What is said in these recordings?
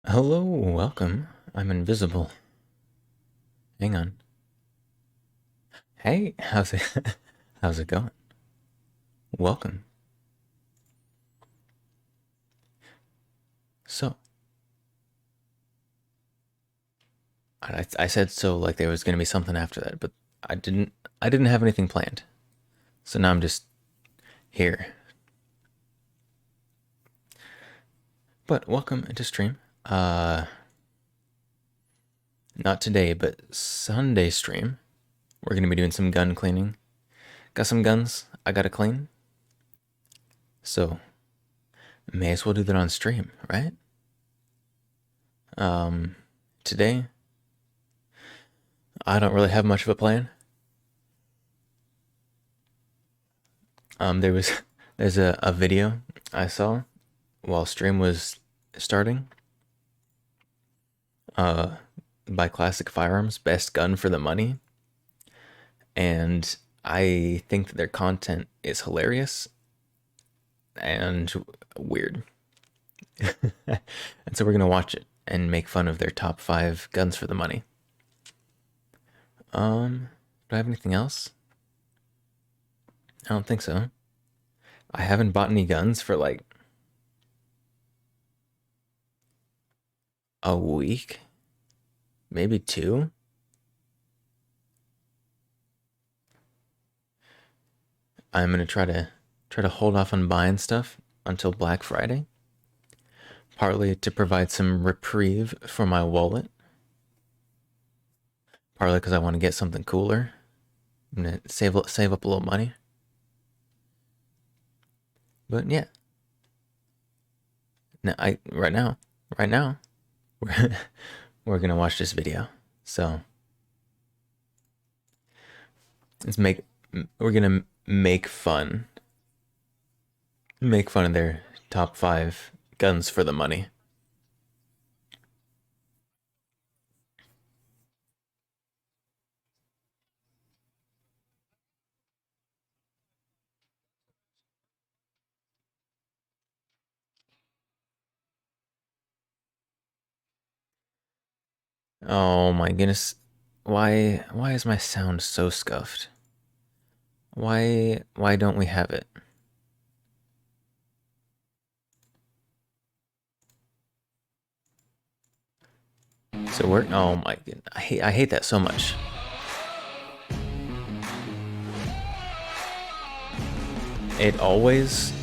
Hello, welcome. I'm invisible. Hang on. Hey, how's it how's it going? Welcome. So, I said so like there was gonna be something after that, but I didn't have anything planned. So now I'm just here. But welcome to stream. Not today, but Sunday stream. We're gonna be doing some gun cleaning. Got some guns I gotta clean. So may as well do that on stream, right? Today I don't really have much of a plan. There was there's a video I saw while stream was starting. Uh, by Classic Firearms, best gun for the money, and I think that their content is hilarious and weird. And so we're gonna watch it and make fun of their top 5 guns for the money. Do I have anything else? I don't think so. I haven't bought any guns for like a week, maybe 2. I'm gonna try to hold off on buying stuff until Black Friday, partly to provide some reprieve for my wallet, partly because I want to get something cooler. I'm gonna save up a little money. But yeah, now right now, we're we're gonna watch this video. So let's make we're gonna make fun of their top 5 guns for the money. Oh my goodness. Why is my sound so scuffed? Why don't we have it? So we're oh my god. I hate that so much. It always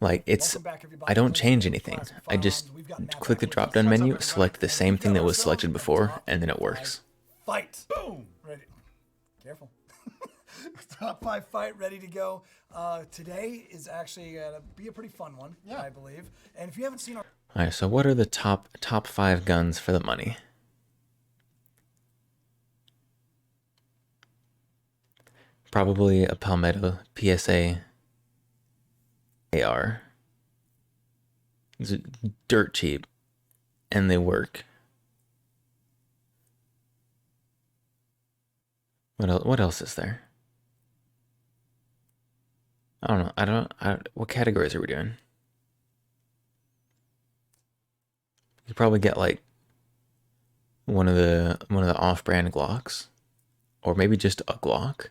like it's I don't change anything. I just click the drop down menu, select the same thing that was selected before, and then it works. Fight. Boom. Ready. Careful. Top 5 fight ready to go. Today is actually gonna be a pretty fun one, I believe. And if you haven't seen our Alright, so what are the top 5 guns for the money? Probably a Palmetto PSA AR. It's dirt cheap, and they work. What else is there? I don't know. What categories are we doing? You probably get like one of the off-brand Glocks, or maybe just a Glock.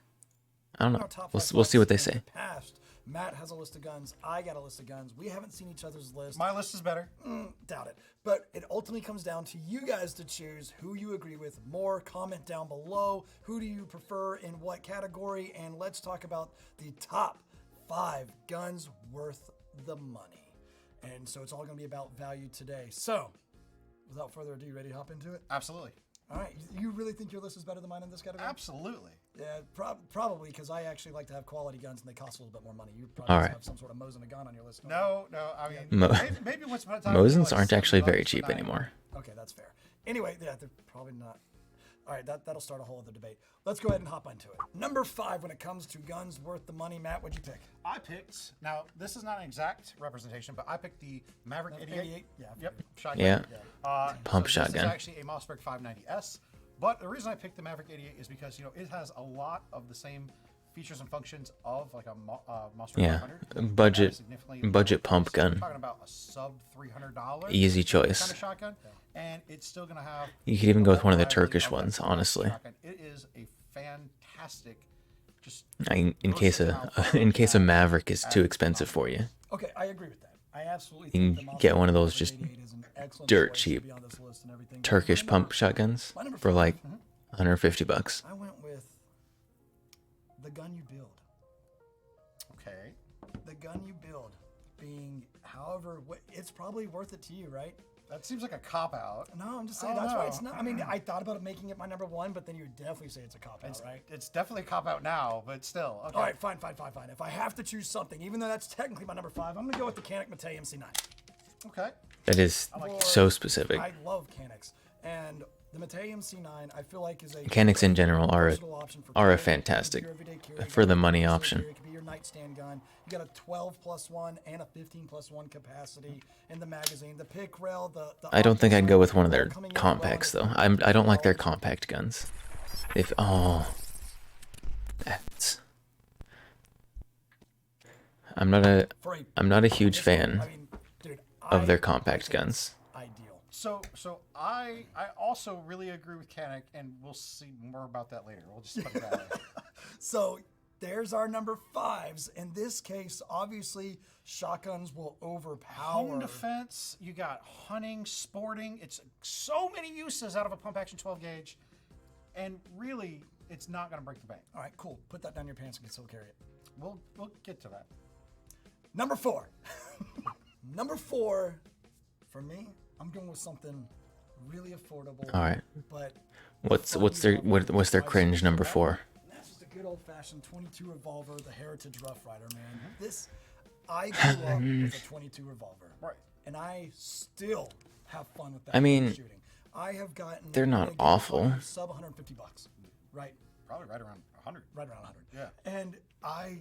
I don't know. We'll see what they say. past, Matt has a list of guns. I got a list of guns. We haven't seen each other's list. My list is better. Doubt it. But it ultimately comes down to you guys to choose who you agree with more. Comment down below. Who do you prefer in what category? And let's talk about the top 5 guns worth the money. And so it's all going to be about value today. So without further ado, you ready to hop into it? Absolutely. All right. You really think your list is better than mine in this category? Absolutely. Yeah, probably because I actually like to have quality guns and they cost a little bit more money. You probably All just right. have some sort of Mosin a gun on your list. don't No. I mean, Mo- maybe once upon a time. Mosins like aren't actually very $7 cheap for nine. anymore. you? Okay, that's fair. Anyway, yeah, they're probably not. All right, that'll start a whole other debate. Let's go ahead and hop into it. Number 5 when it comes to guns worth the money. Matt, what'd you pick? I picked. Now, this is not an exact representation, but I picked the Maverick 88. Yeah. Yep. Shotgun. Yeah. Pump This shotgun. is actually a Mossberg 590S. But the reason I picked the Maverick 88 is because it has a lot of the same features and functions of like a Monster Yeah, 500. budget Significantly budget lower pump price. We're gun, talking about a sub $300 easy kind choice. of shotgun, and it's still going to have You could even go with one of the reliability Turkish of that ones, full honestly. shotgun. It is a fantastic, just In case a versatile firearm in to case a have Maverick is at too your expensive command. for you, Okay, I agree with that. I absolutely you think the can get one of those Mossberg just 88 is an excellent dirt choice to cheap be on this list and everything. Turkish My pump number- shotguns my number for five, like 150 bucks. I went with the gun you build. Okay. The gun you build being, however, it's probably worth it to you, right? That seems like a cop out. No, I'm just saying Oh, that's why no. it's not. I mean, I thought about making it my number one, but then you would definitely say it's a cop out, right? It's definitely a cop out now, but still. Okay. All right, fine. If I have to choose something, even though that's technically my number five, I'm gonna go with the Canik Mate MC9. Okay. That is so specific. I love Canics, and the Mate MC9 I feel like is a Canics in general are versatile option for a carrying. fantastic It could be your everyday carry for gun, the money it could be option. It could be your nightstand gun. You got a 12+1 and a 15+1 capacity in the magazine. The pick rail, the I don't think I'd go with one of their all coming in well in compacts the though. same I don't like their quality. compact guns. That's I'm not a huge fan I mean, dude, of their I compact think it's guns. Ideal. So I also really agree with Canik, and we'll see more about that later. We'll just put it that way. So there's our number fives. In this case, obviously, shotguns will overpower. Home defense, you got hunting, sporting. It's so many uses out of a pump action 12 gauge, and really, it's not going to break the bank. All right, cool. Put that down your pants and can still carry it. We'll get to that. Number four. Number four, for me, I'm going with something really affordable. All right. But What's their cringe number 4? and that's just a good old-fashioned 22 revolver, the Heritage Rough Rider, man. I grew up with a 22 revolver, Right. and I still have fun with that. I mean, shooting. I have gotten. they're not I'm gonna give awful. you sub $150, right? Probably right around 100. Right around 100. Yeah. And I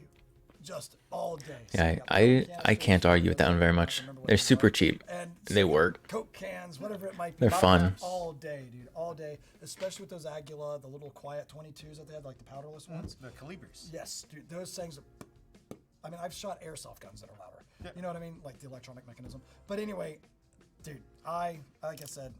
just all day. Yeah, setting up I Coke can't canisters, argue with that one very I much. remember what They're they super were. cheap. And They setting up work. Coke cans, whatever it might be. They're fun. All day, dude. All day. Especially with those Aguila, the little quiet 22s that they had, like the powderless ones. The calibers. Yes, dude. Those things are. I mean, I've shot airsoft guns that are louder. Yeah. You know what I mean? Like the electronic mechanism. But anyway, dude, like I said,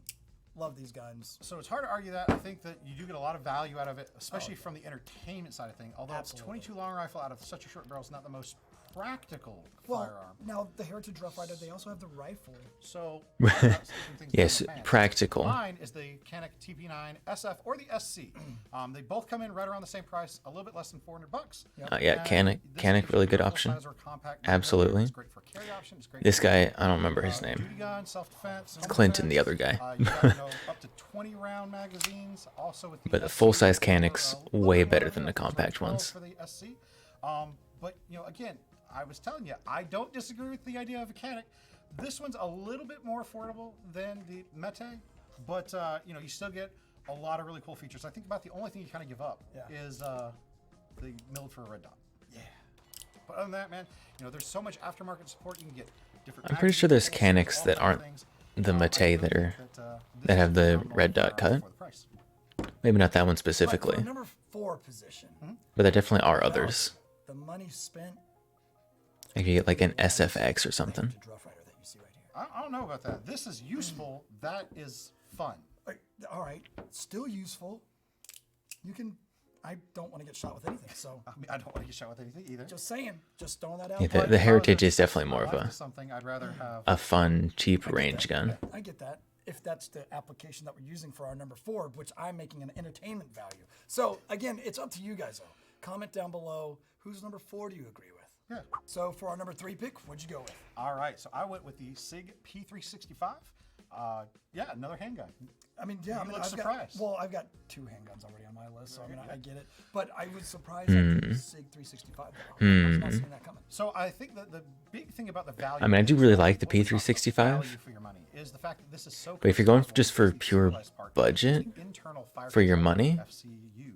love these guns. So it's hard to argue that. I think that you do get a lot of value out of it, especially from the entertainment side of thing. Although Absolutely. it's 22 long rifle out of such a short barrel is not the most practical Well, firearm. now the Heritage Rough Rider, they also have the rifle. So Yes, practical. Mine is the Canik TP9 SF or the SC. They both come in right around the same price, a little bit less than $400. Yeah, Canik, really good option. Absolutely. It's great for carry option. It's great This for, guy, I don't remember his duty name. gun, self-defense. It's Clinton, the other guy. You got, up to 20 round magazines. Also with the But the SC, full-size for, Canics, a little way bit more better than the revenue, compact 12 ones. For the SC. But again, I was telling you, I don't disagree with the idea of a Canik. This one's a little bit more affordable than the Mete, but you still get a lot of really cool features. I think about the only thing you kind of give up is the milled for a red dot. Yeah. But other than that, man, there's so much aftermarket support. You can get different. I'm pretty sure there's magazines, Canics all that kinds of aren't things. the I Mate really that are think that that have the this is a red dot phenomenal cut. for the price. Maybe not that one But for specifically, number 4 position, but there definitely are others. the money spent. If you get like an SFX or something. Heritage Rough Rider that you see right here. I don't know about that. This is useful. That is fun. All right, still useful. You can. I don't want to get shot with anything, so I mean, I don't want to get shot with anything either. just saying, just throwing that out. Yeah, there. the Heritage is definitely more of Life a is something I'd rather have. fun, cheap range gun. I get that. If that's the application that we're using for our number 4, which I'm making an entertainment value. So again, it's up to you guys though. Comment down below whose number 4 do you agree with. Yeah. So for our number 3 pick, what'd you go with? All right. So I went with the SIG P365. Another handgun. I mean, yeah, You look I've surprised. I've got 2 handguns already on my list, so I get it. But I was surprised at the SIG 365. Though. I was not seeing that coming. So I think that the big thing about the value. I mean, I do really like the what we talk about P365. value for your money is the fact that this is so. But if you're going customizable just for with the pure centralized part, budget it's the internal fire for your control money, FCU,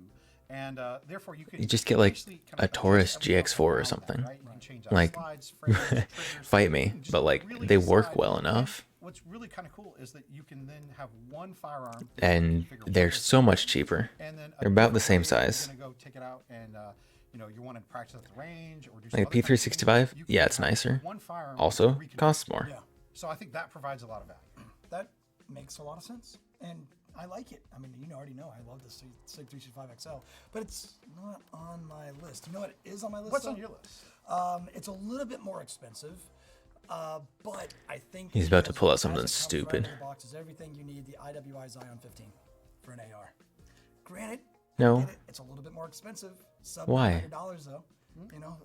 and therefore you can you just get like basically kind a of Taurus adjust everything GX4 or around that, something. right? You can change out Like, slides, frames, triggers, fight you me, can just but like really they work decide. well And enough, what's really kind of cool is that you can then have one firearm and configure they're one so much cheaper. and then They're about the same different way size. You're gonna go take it out and you want to practice at the range or do Like a some other kind of thing, P365, you can yeah, it's have nicer. one firearm Also, where you can- costs more. Yeah. So I think that provides a lot of value. That makes a lot of sense, and I like it. I mean, you already know I love the SIG 365 XL, but it's not on my list. You know what is on my list? What's though? on your list? It's a little bit more expensive, but I think He's about to because pull out as it something comes right stupid. out of the box is everything you need. The IWI Zion 15 for an AR. Granted, No. I get it, it's a little bit more expensive. Sub Why? $900 though. You know,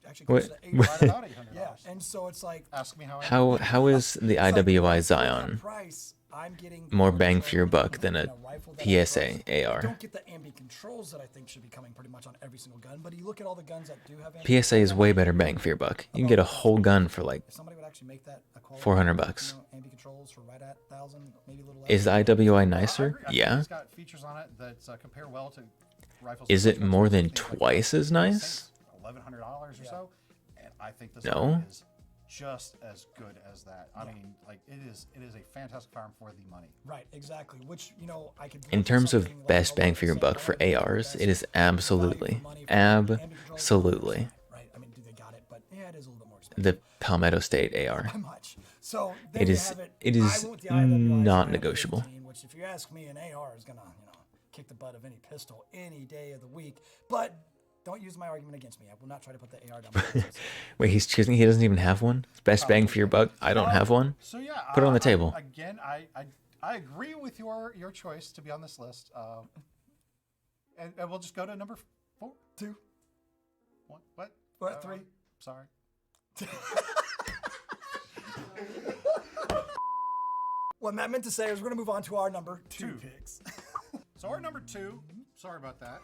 actually What- close to $800. Right about $800. Yeah, and so it's like Ask me how I How is the it's like, IWI for that Zion price, I'm getting more more bang control for your buck in than a rifle that I PSA trust. I AR? don't get the ambi controls that I think should be coming pretty much on every single gun, but you look at all the guns that do have ambi PSA is controls, way better bang for your buck. You can get a whole gun for like if somebody would actually make that a quality, $400. ambi controls for right at 1,000, maybe a little less. Is the IWI I nicer? agree. I think Yeah. It's got features on it that compare well to rifles. Is that it are more than things like twice as nice? $1,100 or so, and I think this No. one is just as good as that. I mean, like it is a fantastic firearm for the money. Right, exactly. Which I could. In look at terms of something like best a bang lot for your say, buck oh, for it's the ARs, best it is value for absolutely, money for ambi controls. absolutely Right. I mean, do they got it? But yeah, it is a little bit more expensive. the Palmetto State AR. By much. So there It you is- have it. it I is went with the IWI not Zion negotiable. 15, which, if you ask me, an AR is gonna kick the butt of any pistol any day of the week. But don't use my argument against me. I will not try to put the AR down. My nose. Wait, he's choosing. He doesn't even have one. Best bang for your buck. I don't have one. So yeah, Put it on the table. Again, I agree with your choice to be on this list. And we'll just go to number 4. 2, What? What, 3? Sorry. What Matt meant to say is we're gonna move on to our number 2 2. picks. So our number 2. Sorry about that.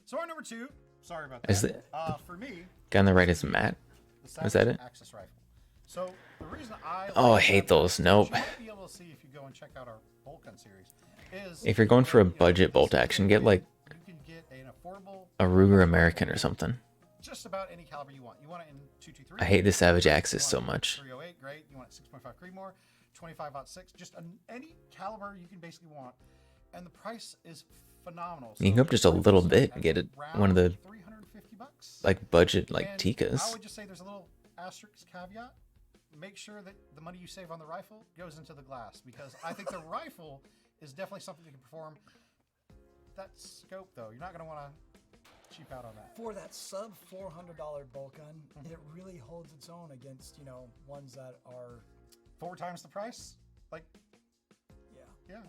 So our number 2. Sorry about that. Is the For me, guy on the right is Matt? the Was that Savage it? Axis rifle. So the reason I Oh, I like hate that, those. which Nope. You might be able to see if you go and check out our bolt gun series. Is If you're going for a budget bolt action, get like you can get an affordable a Ruger American or something. just about any caliber you want. You want it in 223. I hate the Savage You Axis want so it in much. 308, great. You want it 6.5 Creedmoor, 25-06, just any caliber you can basically want, and the price is phenomenal. You can go up just a little bit and get it one of the $350. like budget like And I Tikas. would just say there's a little asterisk caveat. Make sure that the money you save on the rifle goes into the glass, because I think the rifle is definitely something that can perform that scope, though. You're not going to want to cheap out on that. For that sub $400 bolt gun, it really holds its own against ones that are 4 times the price? Like, yeah, yeah.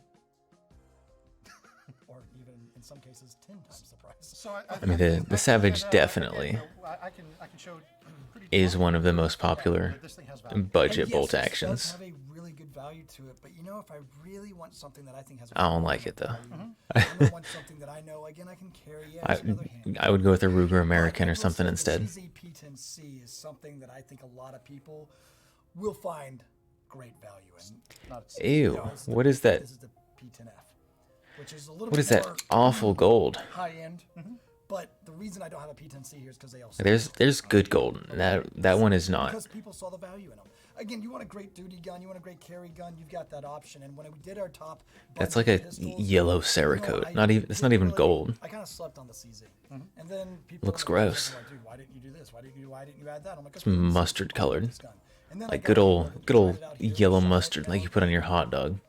or even in some cases 10 times the price. So I mean, the Savage definitely I can show pretty is one of the most yeah, popular that this thing has value. budget And yes, bolt this actions. does have a really good value to it, but if I really want something that I think has, I don't like it, though. I'm gonna want something that I know again I can carry. Yeah, it's another hand. I would go with a Ruger American But I or will something say instead. The CZ-P10C is something that I think a lot of people will find great value in. Not Ew, This is what the- is that? This is the P10F, which is a little What bit is that more awful gold? high end. But the reason I don't have a P10C here is because they also There's good gold. That one is not. because people saw the value in them. Again, you want a great duty gun, you want a great carry gun, you've got that option. And when we did our top, That's budget like a pistols, yellow I Cerakote. Not even. It's not even really- gold. I kind of slept on the CZ, and then people Looks in the comments gross. were like, dude, why didn't you do this? Why didn't you add that? I'm like, It's mustard colored. this gun. And then I Like got good it, old we good tried old it out here, yellow shot it mustard down. like you put on your hot dog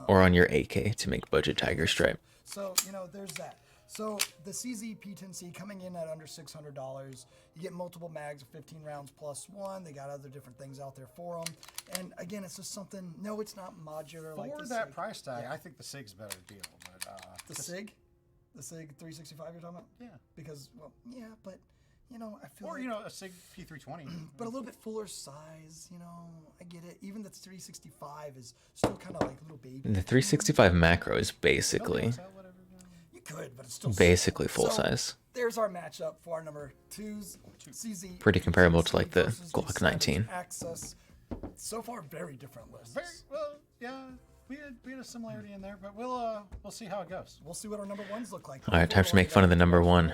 or on your AK to make budget tiger stripe. So, there's that. So the CZ P10C coming in at under $600. You get multiple mags of 15 rounds plus one. They got other different things out there for them. And again, it's just something. No, it's not modular like For the that SIG. price tag, I think the SIG's a better deal. But The SIG, the SIG 365 you're talking about? yeah. Because yeah, but I feel Or like, a SIG P320. but a little bit fuller size. I get it. Even the 365 is still kind of like a little baby. The 365 macro is basically You could, but it's still basically small. full So, size. There's our matchup for our number 2's CZ. Pretty comparable to, like, the versus Glock Savage 19. Access. So far, very different lists. Very well, yeah. We had a similarity in there, but we'll see how it goes. We'll see what our number ones look like. All right, time to make fun of the number one.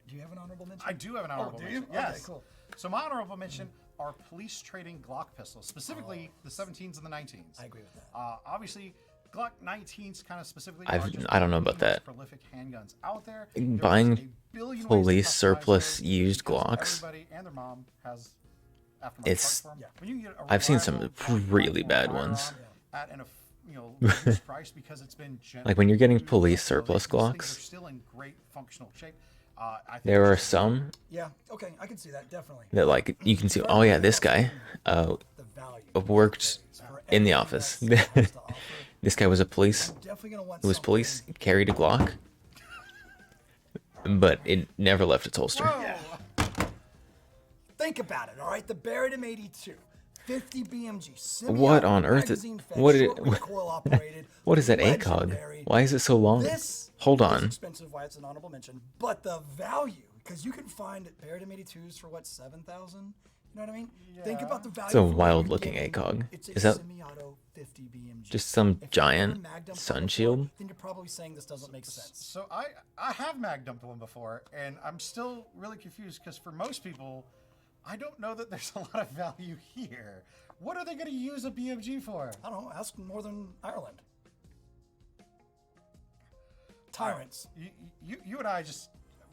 Do you have an honorable mention? I do have an honorable do you? mention. Okay, Yes. cool. So my honorable mention are police trading Glock pistols, specifically the 17s and the 19s. I agree with that. Obviously, Glock 19s kind of specifically I've are just I don't know one of about the most that. prolific handguns out there. There is Buying a billion ways to police customize surplus those used because Glocks, everybody and their mom has aftermarket parts it's for them. When you can get a I've seen some reliable Glock really platform bad ones. firearm at an reduced price because it's been Like when gently you're getting used, police you know, surplus these things are Glocks, still in great functional shape. I think there it's are just some Yeah. Okay, I can see that definitely. that like you can see, If I oh yeah, think this about guy spending uh the value worked for in the everything office. that Sim has to offer, This guy was a I'm police. definitely gonna want He was something. police, carried a Glock, but it never left its holster. whoa. Think about it, all right? The Barrett M82, 50 BMG, What on earth? magazine fed, What short did? recoil operated. What is that ACOG? legendary. Why is it so long? This Hold is on. expensive, why it's an honorable mention, but the value, because you can find Barrett M82s for what, 7,000? You know what I mean? Think about the value. It's a for what wild you're looking getting. ACOG. It's a Is that semi-auto 50 BMG. just some If you've giant never mag dumped sun one before, shield? then you're probably saying this doesn't make sense. So I have mag dumped one before, and I'm still really confused because for most people, I don't know that there's a lot of value here. What are they going to use a BMG for? I don't know. Ask Northern Ireland. Tyrants. You and I just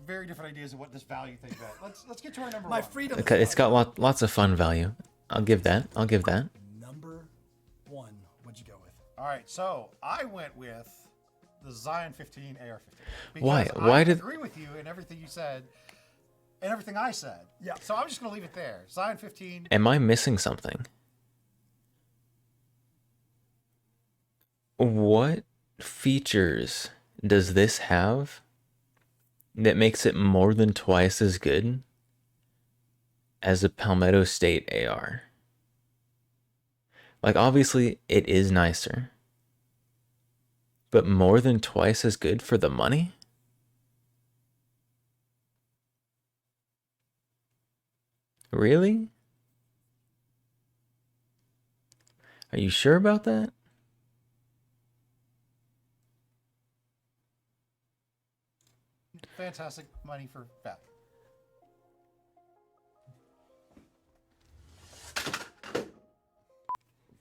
very different ideas of what this value thing meant. Let's get to our number My one. freedom. Okay, it's got lots of fun value. I'll give that. I'll give that. Number one. What'd you go with? All right, so I went with the Zion 15 AR-15. Why? Because Why I did- agree with you in everything you said and everything I said. Yeah. So I'm just going to leave it there. Zion 15. Am I missing something? What features does this have that makes it more than twice as good as a Palmetto State AR? Like, obviously, it is nicer, but more than twice as good for the money? Really? Are you sure about that? Fantastic money for value.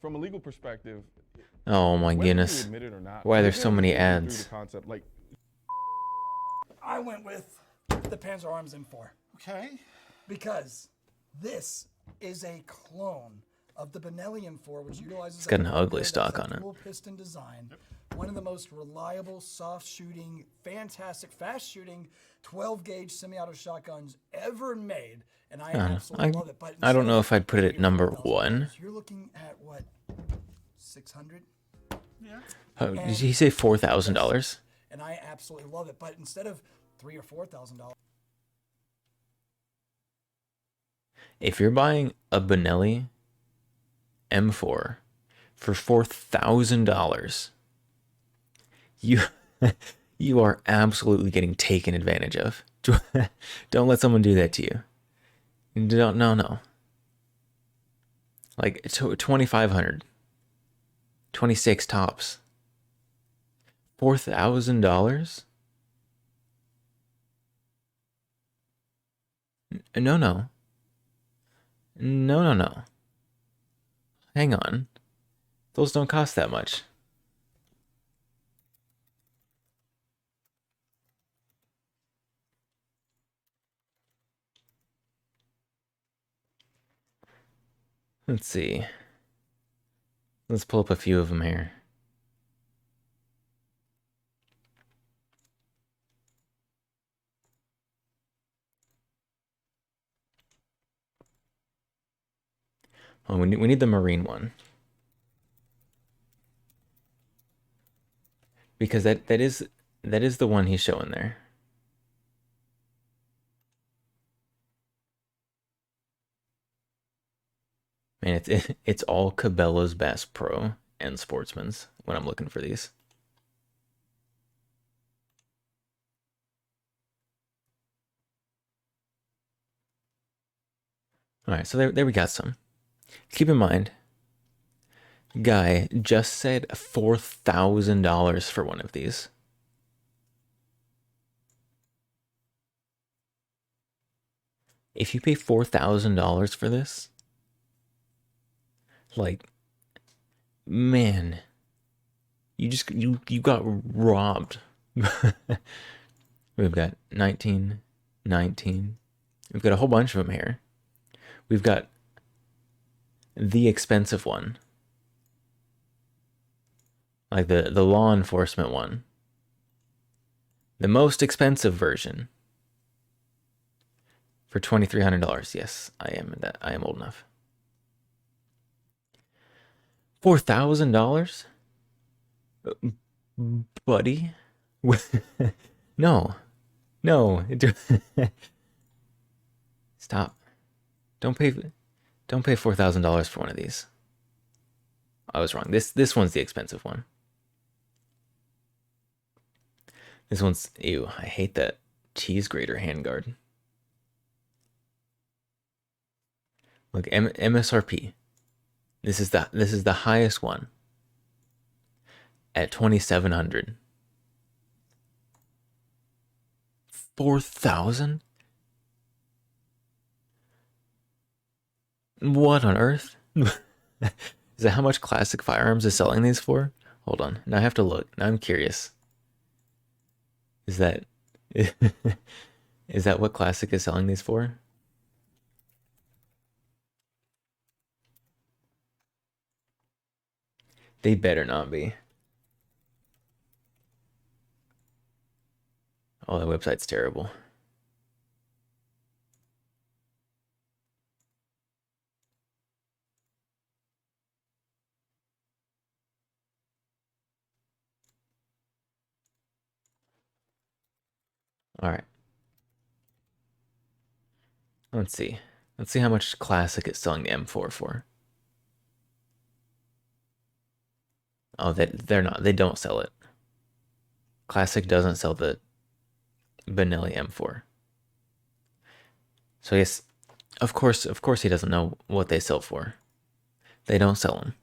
From a legal perspective, Oh my whether you goodness. admit it or not, Why are there you're so gonna many be thinking through ads? the concept, like, I went with the Panzer Arms M4 Okay. because this is a clone of the Benelli M4, which utilizes. It's got an a ugly that's stock a on it. dual piston design. One of the most reliable, soft shooting, fantastic, fast shooting 12 gauge semi-auto shotguns ever made, and I absolutely love it. But I don't instead know of if I'd put it at number $4,000, one. You're looking at what, 600? Yeah. Oh, did he say $4,000? And I absolutely love it. But instead of $3,000 or $4,000, If you're buying a Benelli M4 for $4,000, you you are absolutely getting taken advantage of. Don't let someone do that to you. No. Like 2,500, 26 tops. $4,000? No. No. Hang on. Those don't cost that much. Let's see. Let's pull up a few of them here. Oh, we need the Marine one. Because that is the one he's showing there. Man, it's all Cabela's Bass Pro and Sportsman's when I'm looking for these. All right, so there we got some. Keep in mind, guy just said $4,000 for one of these. If you pay $4,000 for this, like, man, You got robbed. We've got 19, 19. We've got a whole bunch of them here. We've got the expensive one. Like the law enforcement one. The most expensive version. For $2,300. Yes, I am old enough. $4,000? Buddy? No. No. Stop. Don't pay $4,000 for one of these. I was wrong. This one's the expensive one. This one's ew. I hate that cheese grater handguard. Look, MSRP. This is the highest one at 2,700. 4,000? What on earth? Is that how much Classic Firearms is selling these for? Hold on. Now I have to look. Now I'm curious. Is that is that what Classic is selling these for? They better not be. Oh, the website's terrible. All right. Let's see. Let's see how much Classic is selling the M4 for. Oh, they're not. They don't sell it. Classic doesn't sell the Benelli M4. So yes, of course he doesn't know what they sell for. They don't sell them.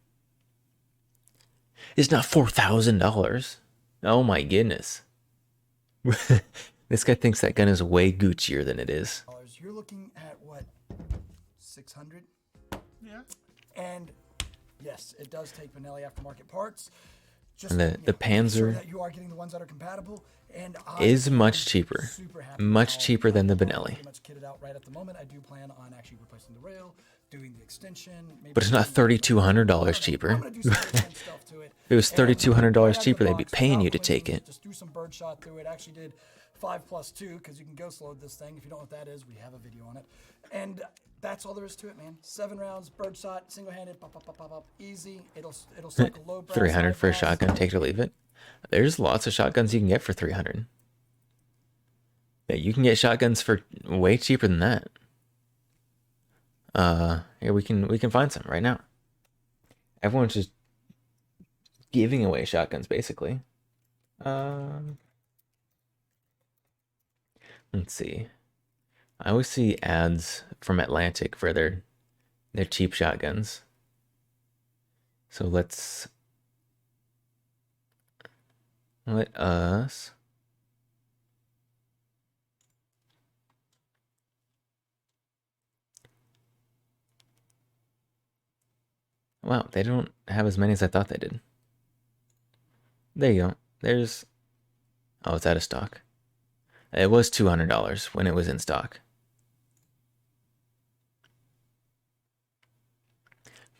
It's not $4,000. Oh my goodness. This guy thinks that gun is way Guccier than it is. You're looking at what, 600? Yeah. And yes, it does take Benelli aftermarket parts. Just And the Panzer sure that you are getting the ones that are compatible. And is much cheaper. Much cheaper than the Benelli. Pretty much kitted out right at the moment. I do plan on actually replacing the rail, doing the extension. But it's not $3,200 cheaper. I'm gonna do some stuff to it. If it was $3,200 cheaper, they'd be paying you to take it. Just do some birdshot through it. Actually did 5+2 because you can ghost load this thing. If you don't know what that is, we have a video on it. And that's all there is to it, man. 7 rounds, birdshot, single-handed, pop, pop, pop, pop, pop, easy. It'll suck a low. 300 for a shotgun, take it or leave it. There's lots of shotguns you can get for 300. Yeah, you can get shotguns for way cheaper than that. Here we can find some right now. Everyone's just giving away shotguns basically. Let's see. I always see ads from Atlantic for their cheap shotguns. So let us wow, they don't have as many as I thought they did. There you go. There's oh, it's out of stock. It was $200 when it was in stock.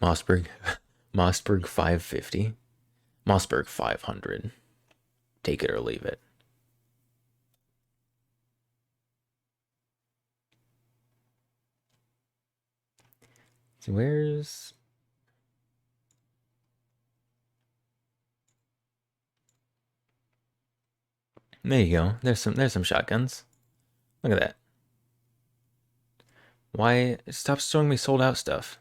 Mossberg 550. Mossberg 500. Take it or leave it. So where's there you go. There's some shotguns. Look at that. Why stop showing me sold out stuff?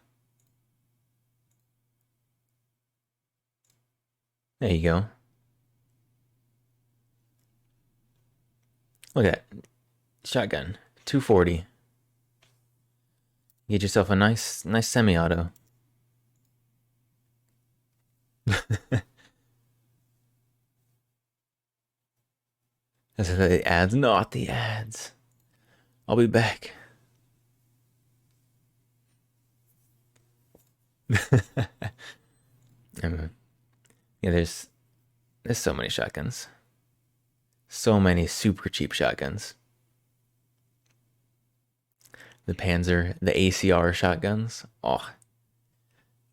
There you go. Look at that. Shotgun. 240. Get yourself a nice semi-auto. That's the ads, not the ads. I'll be back. Yeah, there's There's so many shotguns. So many super cheap shotguns. The Panzer, the ACR shotguns. Oh,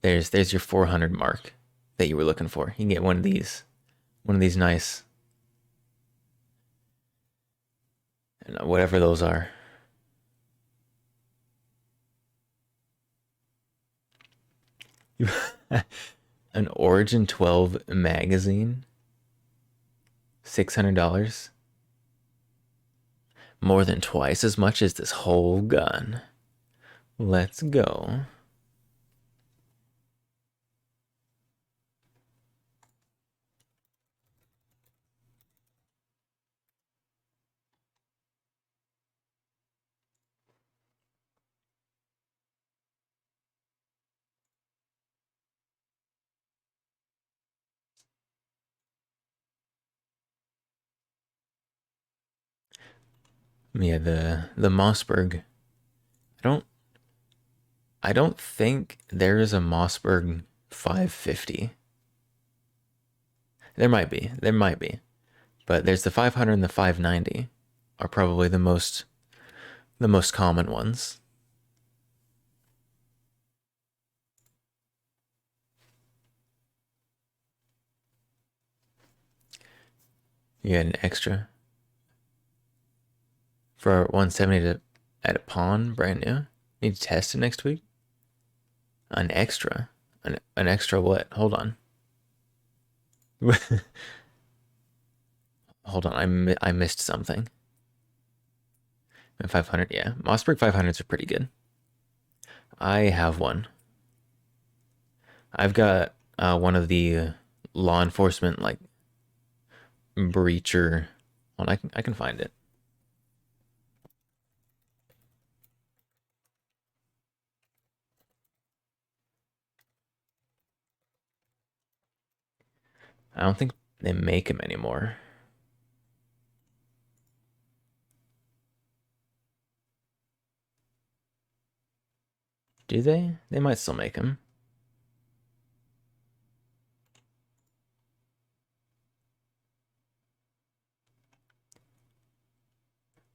there's your 400 mark that you were looking for. You can get one of these. One of these nice, whatever those are. An Origin 12 magazine, $600. More than twice as much as this whole gun. Let's go. Yeah, the Mossberg. don't I don't think there is a Mossberg 550. There might be. There might be. But there's the 500 and the 590 are probably the most common ones. You get an extra for 170 to at a pawn, brand new. Need to test it next week. An extra, an extra what? Hold on. Hold on, I missed something. 500, yeah. Mossberg 500s are pretty good. I have one. I've got one of the law enforcement like breacher. Well, I can find it. I don't think they make them anymore. Do they? They might still make them.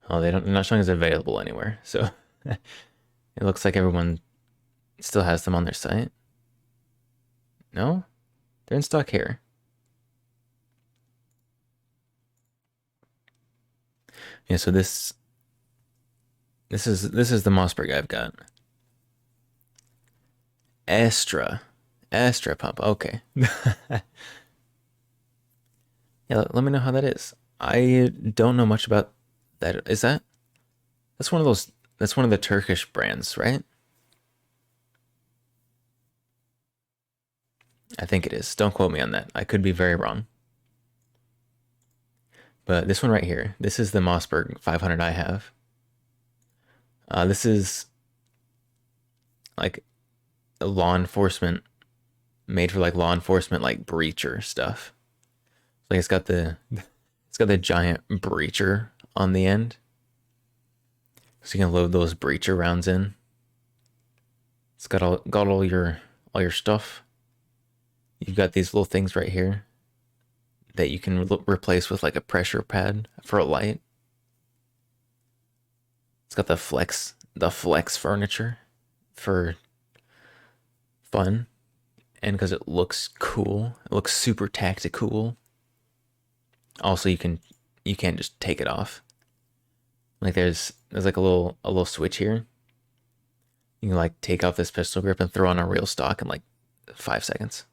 Oh, they don't. They're not showing as available anywhere. So it looks like everyone still has them on their site. No, they're in stock here. Yeah. So this is the Mossberg I've got. Astra pump. Okay. Yeah. Let me know how that is. I don't know much about that. Is that's one of those? That's one of the Turkish brands, right? I think it is. Don't quote me on that. I could be very wrong. But this one right here, this is the Mossberg 500 I have. This is like a law enforcement, made for like law enforcement, like breacher stuff. Like it's got the giant breacher on the end, so you can load those breacher rounds in. It's got all your stuff. You've got these little things right here that you can replace with like a pressure pad for a light. It's got the flex furniture for fun, and because it looks cool, it looks super tactical. Also, you can't just take it off. Like there's like a little switch here. You can like take off this pistol grip and throw on a real stock in like 5 seconds.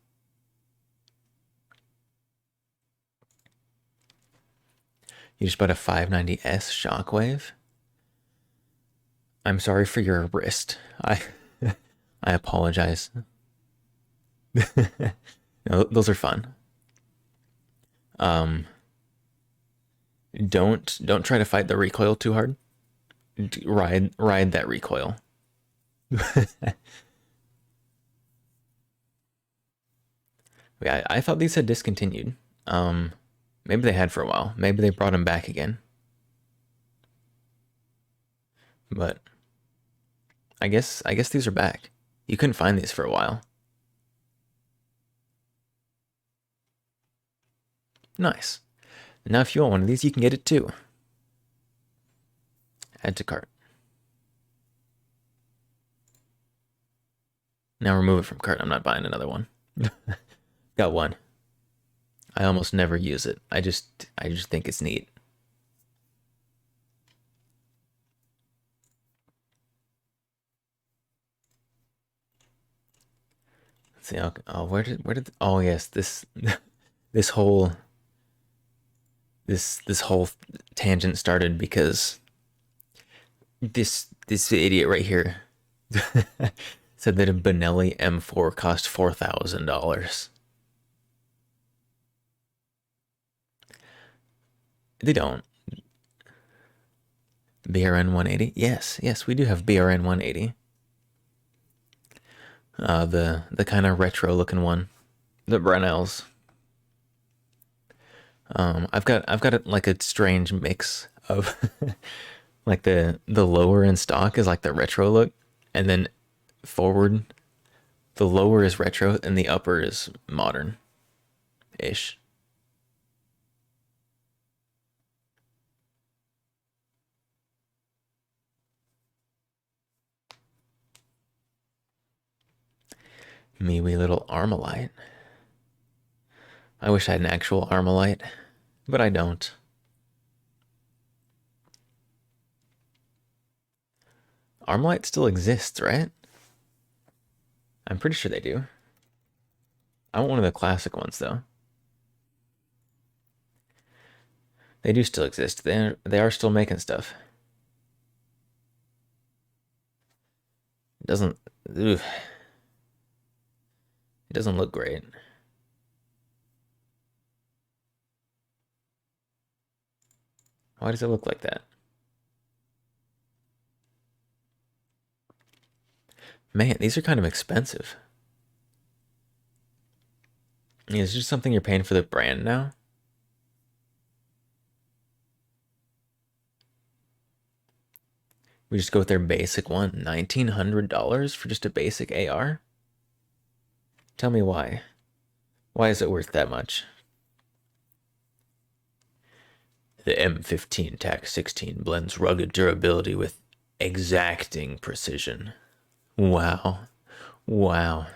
You just bought a 590S Shockwave. I'm sorry for your wrist. I apologize. No, those are fun. Um, don't try to fight the recoil too hard. Ride that recoil. Yeah, I thought these had discontinued. Maybe they had for a while. Maybe they brought them back again. But I guess these are back. You couldn't find these for a while. Nice. Now if you want one of these, you can get it too. Add to cart. Now remove it from cart. I'm not buying another one. Got one. I almost never use it. I just think it's neat. Let's see. Oh, where did? Oh yes, this whole this whole tangent started because this idiot right here said that a Benelli M4 cost $4,000. They don't. BRN 180? Yes, yes, we do have BRN 180. The kind of retro looking one, the Brunels. I've got like a strange mix of like the lower in stock is like the retro look, and then forward the lower is retro and the upper is modern ish. Me wee little Armalite. I wish I had an actual Armalite, but I don't. Armalite still exists, right? I'm pretty sure they do. I want one of the classic ones though. They do still exist. They are still making stuff. It doesn't. Ugh, it doesn't look great. Why does it look like that? Man, these are kind of expensive. Is this just something you're paying for the brand now? We just go with their basic one, $1,900 for just a basic AR? Tell me why. Why is it worth that much? The M15 TAC-16 blends rugged durability with exacting precision. Wow. Wow.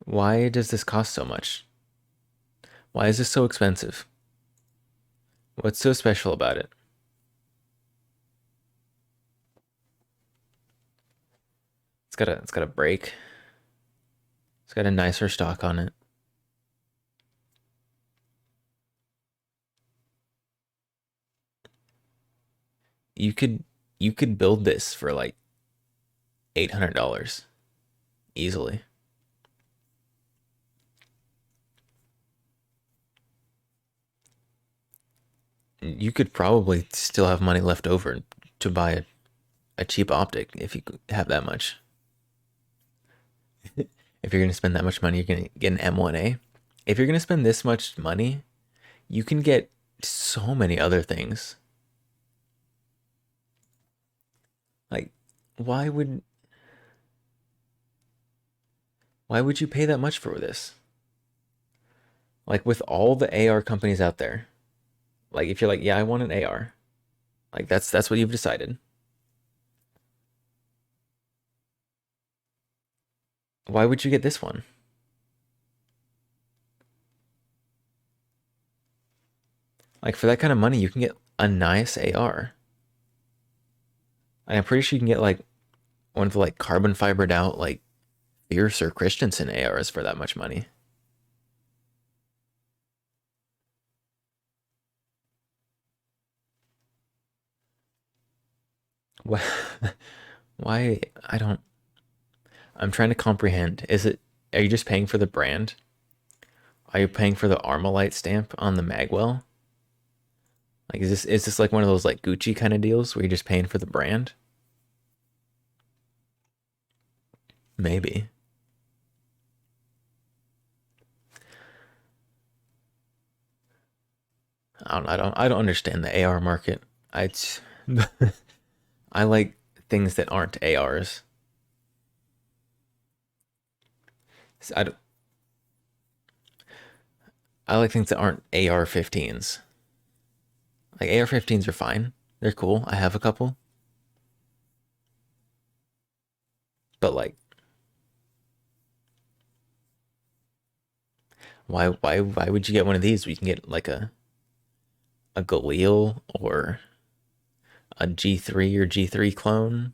Why does this cost so much? Why is this so expensive? What's so special about it? It's got a break. It's got a nicer stock on it. You could you could build this for like $800 easily. You could probably still have money left over to buy a cheap optic if you have that much. If you're gonna spend that much money, you're gonna get an M1A. If you're gonna spend this much money, you can get so many other things. Like, why would why would you pay that much for this? Like with all the AR companies out there, like if you're like, yeah, I want an AR, like that's what you've decided. Why would you get this one? Like for that kind of money, you can get a nice AR. I'm pretty sure you can get like one of the like carbon fibered out like Fierce or Christensen ARs for that much money. Why? Why? I don't. I'm trying to comprehend. Are you just paying for the brand? Are you paying for the Armalite stamp on the Magwell? Like, is this like one of those like Gucci kind of deals where you're just paying for the brand? Maybe. I don't understand the AR market. I I like things that aren't ARs. I like things that aren't AR-15s. Like AR-15s are fine. They're cool. I have a couple. But like why would you get one of these? We can get like a Galil or a G3 or G3 clone.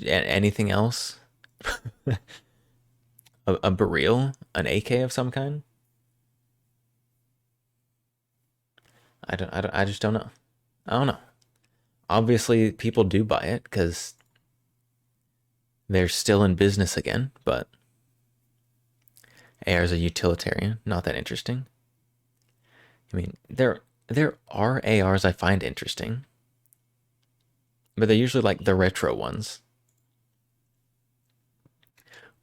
Anything else? A Baril, an AK of some kind? I just don't know. I don't know. Obviously, people do buy it because they're still in business again, but AR is a utilitarian, not that interesting. I mean, there are ARs I find interesting, but they're usually like the retro ones,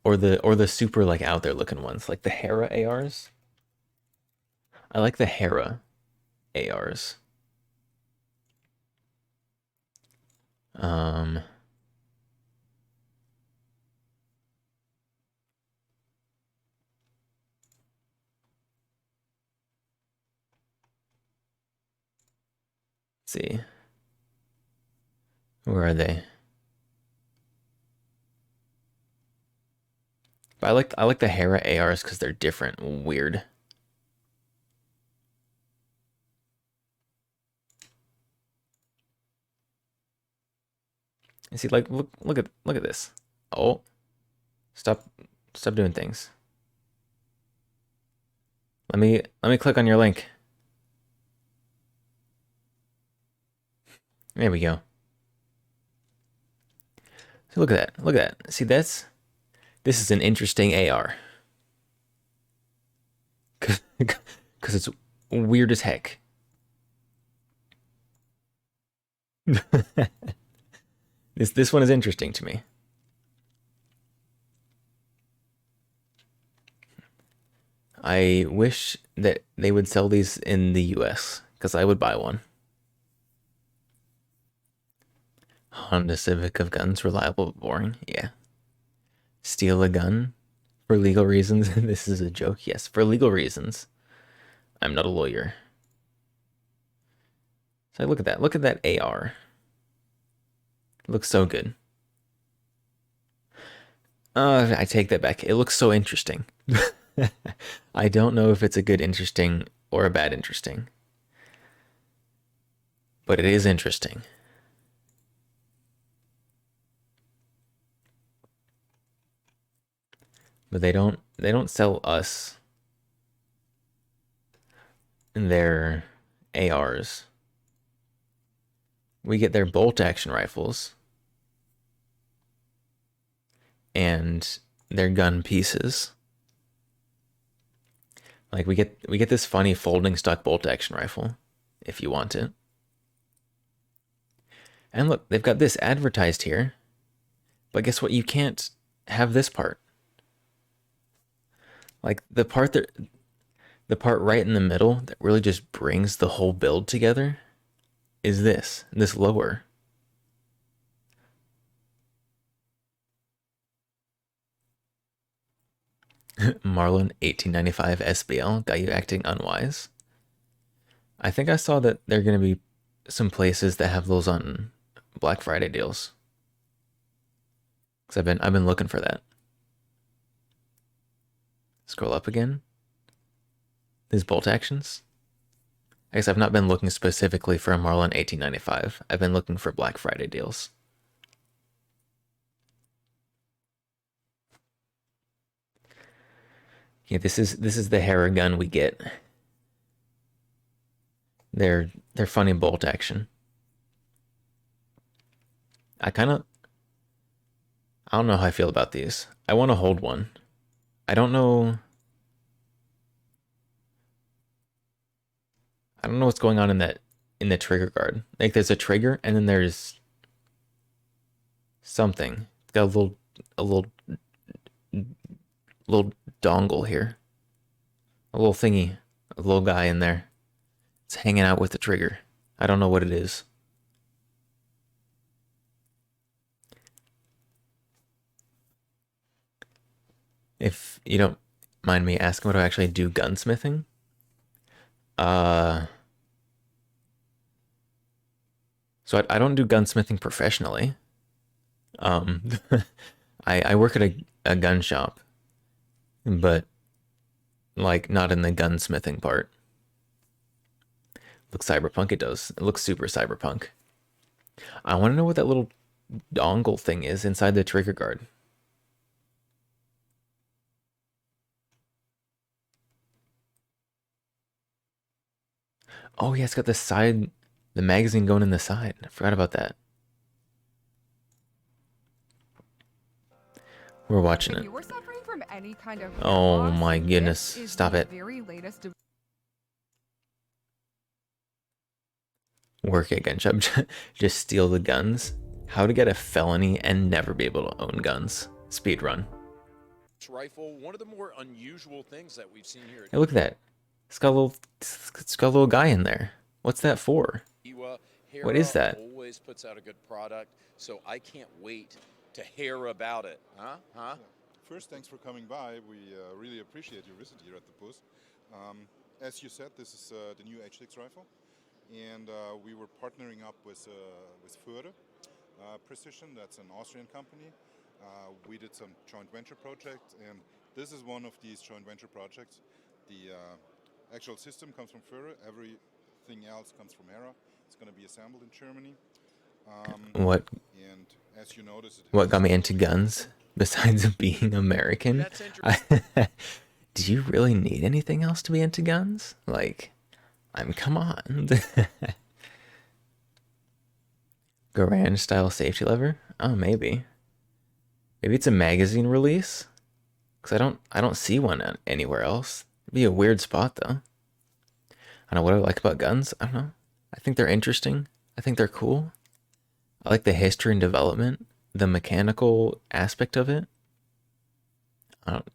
or the super like out there looking ones, like the Hera ARs. I like the Hera ARs. Um, let's see, where are they? But I like the Hera ARs because they're different, weird. You see, like look at this. Oh, stop stop doing things. Let me click on your link. There we go. So look at that. Look at that. See, this is an interesting AR. Cause it's weird as heck. This one is interesting to me. I wish that they would sell these in the US because I would buy one. Honda Civic of guns, reliable but boring. Yeah. Steal a gun for legal reasons. This is a joke. Yes, for legal reasons. I'm not a lawyer. So look at that. Look at that AR. It looks so good. I take that back. It looks so interesting. I don't know if it's a good interesting or a bad interesting, but it is interesting. But they don't sell us their ARs. We get their bolt action rifles and their gun pieces. Like we get this funny folding stock bolt action rifle if you want it. And look, they've got this advertised here. But guess what? You can't have this part. Like the part right in the middle that really just brings the whole build together is this lower. Marlin 1895 SBL got you acting unwise. I think I saw that there are going to be some places that have those on Black Friday deals. Cause I've been looking for that. Scroll up again. These bolt actions. I guess I've not been looking specifically for a Marlin 1895. I've been looking for Black Friday deals. Yeah, this is the Hera gun we get. They're funny bolt action. I don't know how I feel about these. I want to hold one. I don't know. I don't know what's going on in the trigger guard. Like there's a trigger and then there's something. It's got a little dongle here. A little thingy. A little guy in there. It's hanging out with the trigger. I don't know what it is. If you don't mind me asking, what do I actually do gunsmithing? Uh, so I don't do gunsmithing professionally. Um, I work at a gun shop, but like not in the gunsmithing part. Looks cyberpunk. It does. It looks super cyberpunk. I want to know what that little dongle thing is inside the trigger guard. Oh yeah, it's got the side, the magazine going in the side. I forgot about that. We're watching If it. you were suffering from any kind of hair Oh loss, my goodness. this is Stop the it. very latest Work at gun shop. Just steal the guns. How to get a felony and never be able to own guns. Speed run. Rifle, one of the more unusual things that we've seen here at Hey, look at that. It's got a little guy in there. What's that for? Iwa. What is Hera that? always puts out a good product, so I can't wait to hear about it. Huh? First, thanks for coming by. We really appreciate your visit here at the booth. As you said, this is the new H6 rifle, and we were partnering up with Föhre Precision. That's an Austrian company. We did some joint venture projects, and this is one of these joint venture projects. The actual system comes from Föhre. Everything else comes from Hera. It's going to be assembled in Germany. What And as you notice, what got me into guns besides being American? That's interesting. Do you really need anything else to be into guns? Like, come on. Garand style safety lever? Oh, maybe. Maybe it's a magazine release? Cause I don't see one anywhere else. It'd be a weird spot though. I don't know what I like about guns. I don't know. I think they're interesting. I think they're cool. I like the history and development, the mechanical aspect of it. I don't,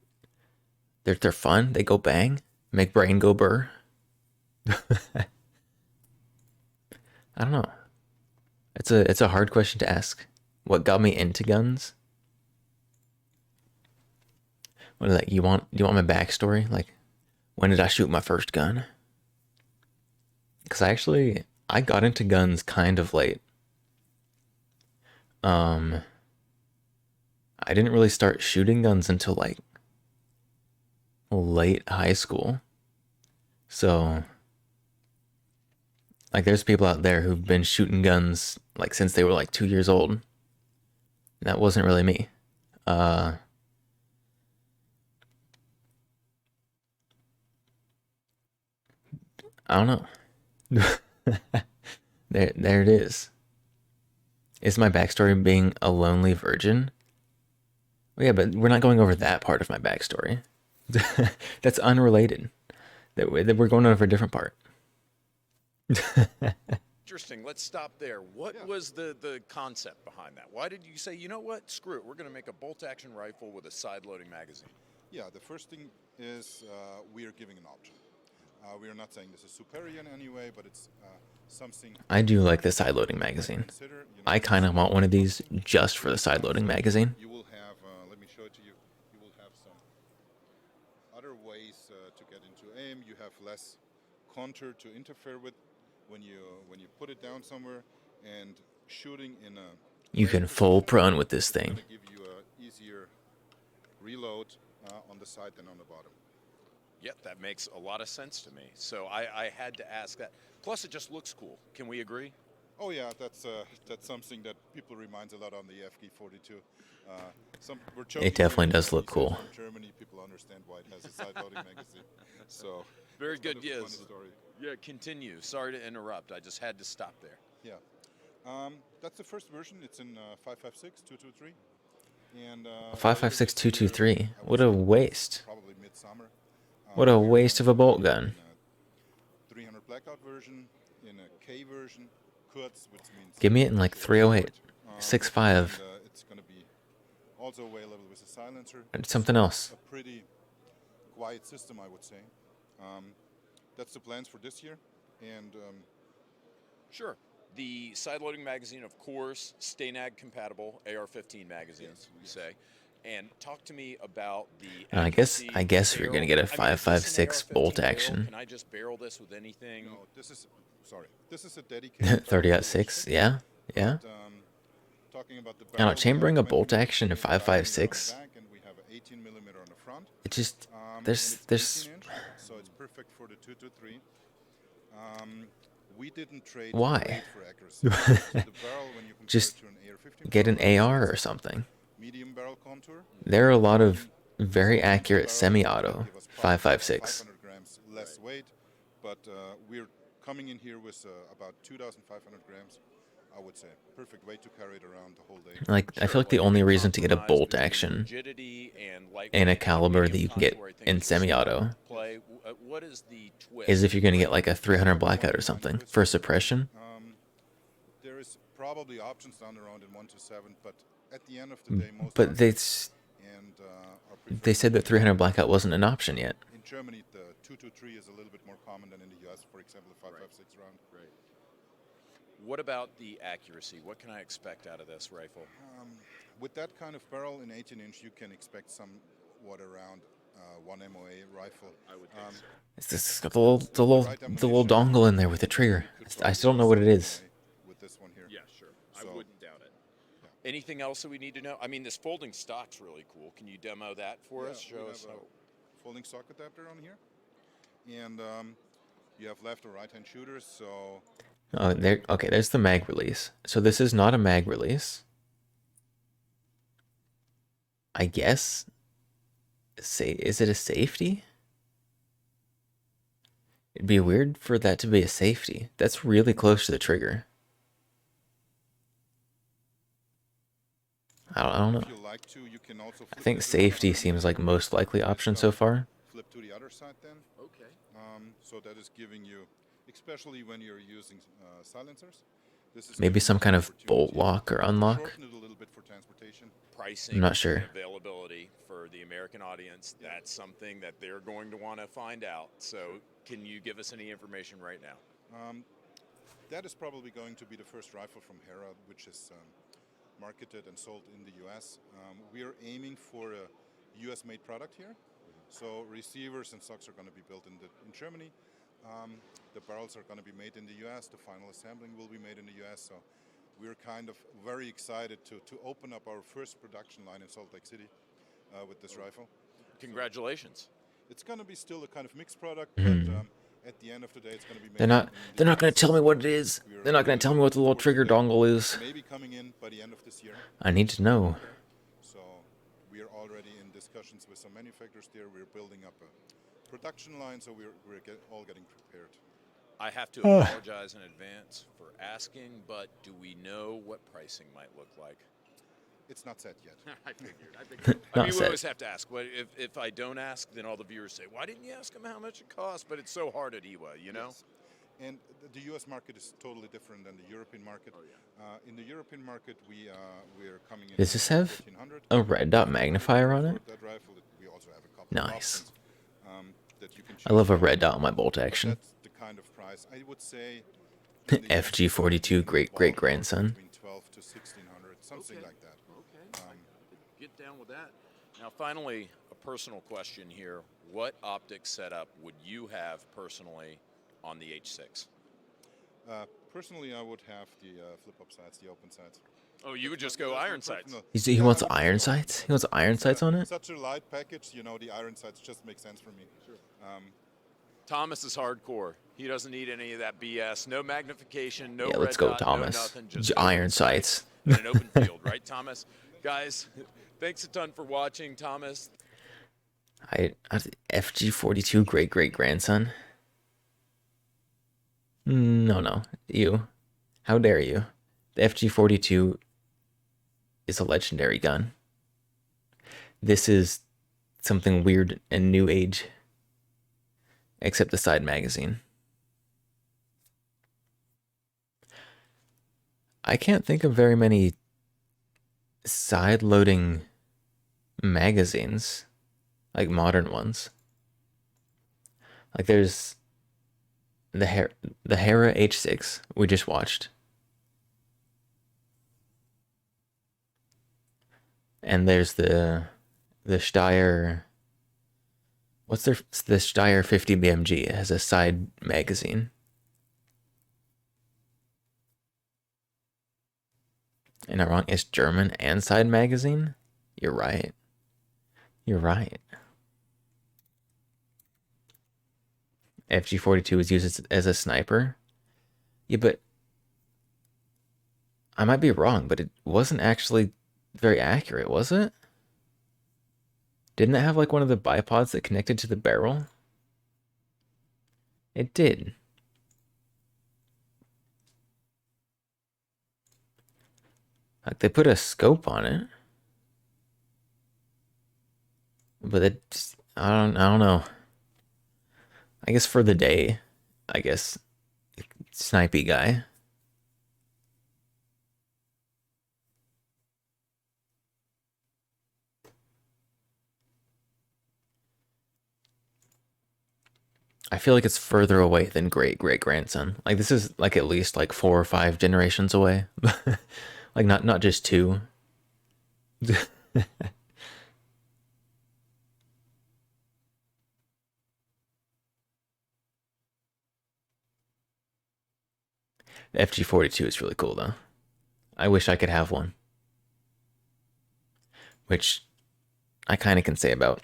they're fun. They go bang, make brain go burr. I don't know. It's a hard question to ask. What got me into guns? What like you want? Do you want my backstory? Like, when did I shoot my first gun? Because I got into guns kind of late. I didn't really start shooting guns until like late high school. So like there's people out there who've been shooting guns like since they were like 2 years old. That wasn't really me. I don't know. There it is. Is my backstory being a lonely virgin? Well, yeah, but we're not going over that part of my backstory. That's unrelated. That we're going over a different part. Interesting. Let's stop there. What was the concept behind that? Why did you say, you know what, screw it, we're going to make a bolt-action rifle with a side-loading magazine? Yeah, the first thing is we are giving an option. We are not saying this is superior in any way, but it's something. I do like the side-loading magazine. I kind of want one of these just for the side-loading magazine. You will have, let me show it to you. You will have some other ways to get into aim. You have less contour to interfere with when you put it down somewhere, and shooting in a. You can full prone with this thing. Give you a easier reload on the side than on the bottom. Yep, that makes a lot of sense to me. So I had to ask that. Plus, it just looks cool. Can we agree? Oh yeah, that's something that people reminds a lot on the FG42. It definitely does look cool. In Germany, people understand why it has a side-loading magazine. So Very good. kind of a funny Yes. story. Yeah. Continue. Sorry to interrupt. I just had to stop there. Yeah, that's the first version. It's in 5.56 223, and 5.56 223. What a waste. Probably midsummer. What a waste of a bolt gun. 300 blackout version, in a K version, Kurz, which means Give me it in like 308, 6.5, and, it's going to be also available with a silencer. and something else. A pretty quiet system, I would say. That's the plans for this year, and Sure. The side-loading magazine, of course, Stanag compatible AR-15 magazines, we say. And talk to me about the I guess accuracy. I guess you're gonna barrel. get a I mean, is this an 5.56 bolt AR-15 barrel? action. Can I just barrel this with anything? No, this is sorry. This is a dedicated barrel 30 for at the 6. H6. Yeah, yeah. But talking about the I don't know, barrel, we have chambering a 20 bolt action in diameter on the 5.56. back, and we have an 18 millimeter on the front. It just And there's it's there's 18 inch, so it's perfect for the 223. We didn't trade Why? weight for accuracy. So the barrel, when you compare Just it to an AR-15 get an barrel, AR it's or something. medium barrel contour. There are a lot of very So each accurate barrel semi-auto give us 5.56. 500 grams less weight, but we're coming in here with about 2,500 grams. I would say perfect way to carry it around the whole day. Like I feel like the only reason to get a Compromise bolt between action rigidity and in a lightweight, caliber that medium you can get contour, I think, in is your strong semi-auto play. What is the twist? is if you're gonna get like a 300 What we blackout wanna or something find for with- suppression. There is probably options down around in 127, but at the end of the day, most But they hunters and our they preferred said that munition 300 blackout wasn't an option yet. in Germany, the 223 is a little bit more common than in the US. For example, the 5.56 round. Right. What about the accuracy? What can I expect out of this rifle? With that kind of barrel in 18 inch, you can expect somewhat around 1 MOA rifle. I would think so. It's just got the little dongle in there with the trigger. I still don't know what it is. With this one here. Yeah, sure. I So- wouldn't doubt it. Anything else that we need to know? I mean, this folding stock's really cool. Can you demo that for us? We Show have us. a folding stock adapter on here, and you have left or right-hand shooters. So Oh, there. Okay, there's the mag release. So this is not a mag release. I guess. Is it a safety? It'd be weird for that to be a safety. That's really close to the trigger. I don't if know. you like to, you can also. I think safety seems like most likely option so far. Flip to the other side then. Okay. So that is giving you, especially when you're using silencers. This is Maybe giving some you kind the of bolt opportunity lock or to unlock. shorten it a little bit for transportation. Pricing I'm not sure. and availability for the American audience. That's something that they're going to want to find out. So, can you give us any information right now? That is probably going to be the first rifle from Hera, which is marketed and sold in the US. We are aiming for a US made product here. So receivers and stocks are going to be built in Germany. The barrels are going to be made in the US. The final assembling will be made in the US. So we're kind of very excited to open up our first production line in Salt Lake City with this rifle. Congratulations. It's going to be still a kind of mixed product, Hmm. but at the end of the day, it's going to be made They're not. in the They're not going US. to tell me what it is. They're not going to tell me what the little trigger dongle is. Maybe coming in by the end of this year. I need to know. So we are already in discussions with some manufacturers there. We're building up a production line, so we're all getting prepared. I have to apologize in advance for asking, but do we know what pricing might look like? It's not set yet. I figured. I Not mean, we set. always have to ask. What if I don't ask, then all the viewers say, "Why didn't you ask them how much it costs?" But it's so hard at EWA, you know. Yes. And the U.S. market is totally different than the European market. In the European market, we are coming in. Does this have 1400. a red dot magnifier on it? For that rifle, we also have a couple Nice. of options, that you can I love a choose red from. dot on my bolt But action. that's the kind of price I would say. in the US, FG42 great great grandson. Between 12 to 1600, something Okay. like that. Okay. I could get down with that. Now, finally, a personal question here: what optic setup would you have personally on the H6? Personally, I would have the flip-up sights, the open sights. Oh, you would just go iron sights. He wants iron sights. He wants iron sights on it. Such a light package, the iron sights just make sense for me. Sure. Thomas is hardcore. He doesn't need any of that BS. No magnification, no Yeah, red let's go, dot, Thomas. no nothing. Just Iron open sights. in an open field, right, Thomas? Guys, thanks a ton for watching, Thomas. FG42 great great grandson. No, you. How dare you? The FG42 is a legendary gun. This is something weird and new age. Except the side magazine. I can't think of very many side-loading magazines, like modern ones. Like there's the Hera H6 we just watched. And there's the The Steyr. What's their the Steyr 50 BMG? It has a side magazine. Am I wrong? It's German and side magazine? You're right. You're right. FG42 is used as a sniper. Yeah, but I might be wrong, but it wasn't actually very accurate, was it? Didn't it have like one of the bipods that connected to the barrel? It did. Like they put a scope on it. But it I don't know. I guess for the day, I guess snipey guy. I feel like it's further away than great great grandson. Like this is like at least like 4 or 5 generations away. Like not just two. The FG42 is really cool though. I wish I could have one. Which I kind of can say about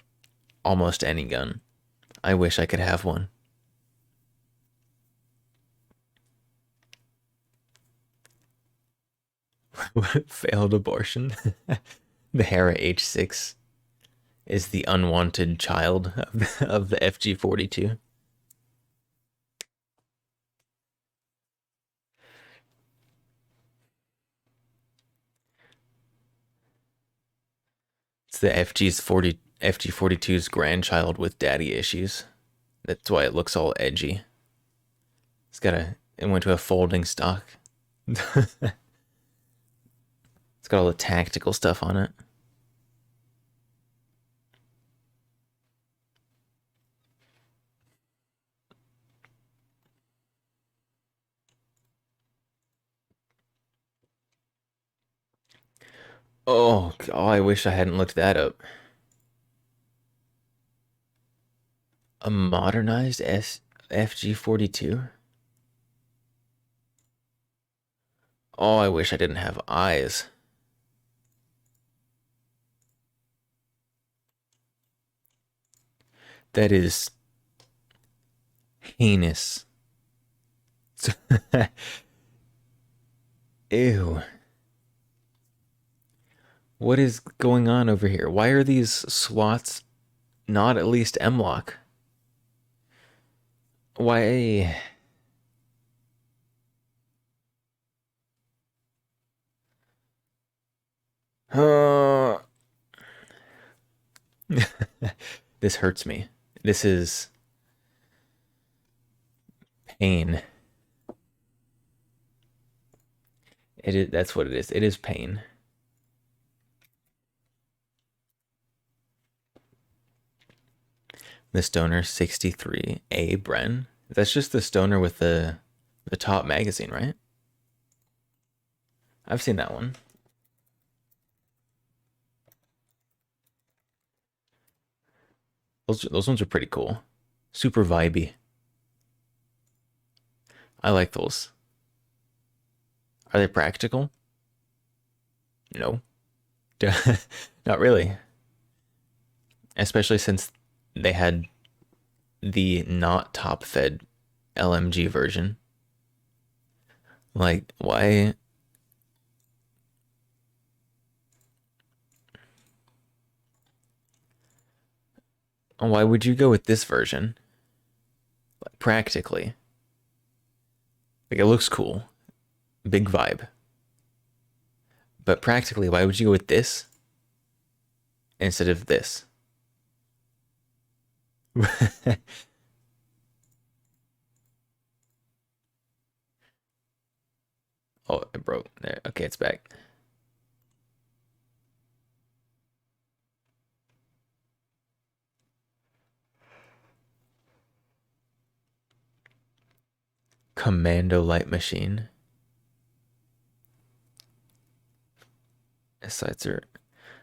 almost any gun. I wish I could have one. Failed abortion. The Hera H6 is the unwanted child of the FG42. It's the FG42's grandchild with daddy issues. That's why it looks all edgy. It went to a folding stock. It's got all the tactical stuff on it. Oh, I wish I hadn't looked that up. A modernized FG42? Oh, I wish I didn't have eyes. That is heinous. Ew. What is going on over here? Why are these slots not at least M-lock? Why? Uh, this hurts me. This is pain. That's what it is. It is pain. The Stoner 63A Bren. That's just the Stoner with the top magazine, right? I've seen that one. Those ones are pretty cool. Super vibey. I like those. Are they practical? No. Not really. Especially since they had the not top fed LMG version. Like, why? Why would you go with this version? Like, practically. Like, it looks cool. Big vibe. But practically, why would you go with this instead of this? Oh, it broke. There. Okay, it's back. Commando light machine. Sights are.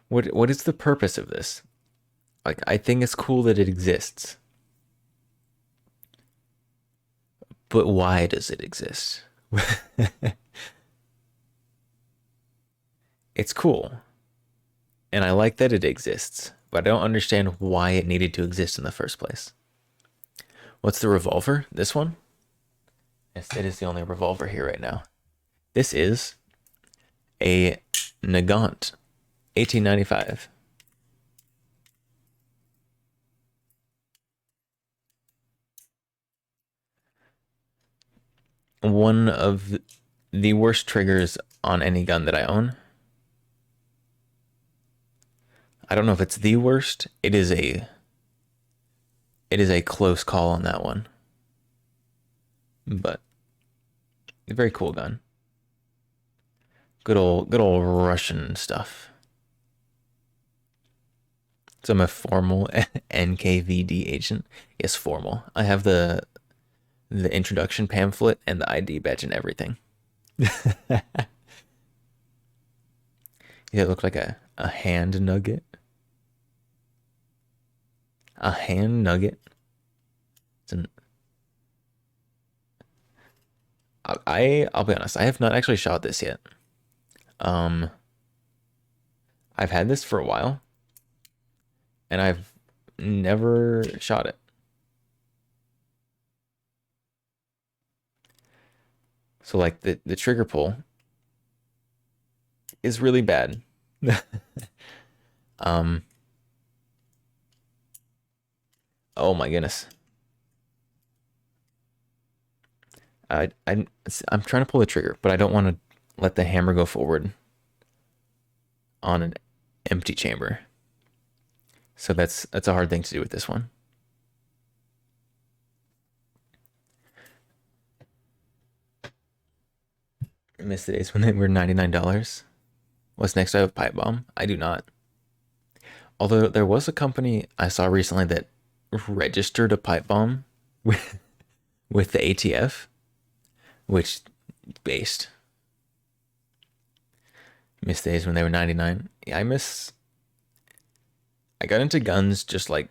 What is the purpose of this? Like, I think it's cool that it exists. But why does it exist? It's cool. And I like that it exists, but I don't understand why it needed to exist in the first place. What's the revolver? This one? Yes, it is the only revolver here right now. This is a Nagant 1895. One of the worst triggers on any gun that I own. I don't know if it's the worst. It is a close call on that one. But a very cool gun. Good old Russian stuff. So I'm a formal NKVD agent. Yes, formal. I have the introduction pamphlet and the ID badge and everything. Yeah, it looked like a hand nugget. A hand nugget. It's an, I'll be honest, I have not actually shot this yet. I've had this for a while, and I've never shot it. So like the trigger pull is really bad. Oh my goodness. I'm trying to pull the trigger, but I don't want to let the hammer go forward on an empty chamber. So that's a hard thing to do with this one. I miss the days when they were $99. What's next? I have pipe bomb. I do not. Although there was a company I saw recently that registered a pipe bomb with the ATF, which based. Miss days when they were 99. Yeah, I got into guns just like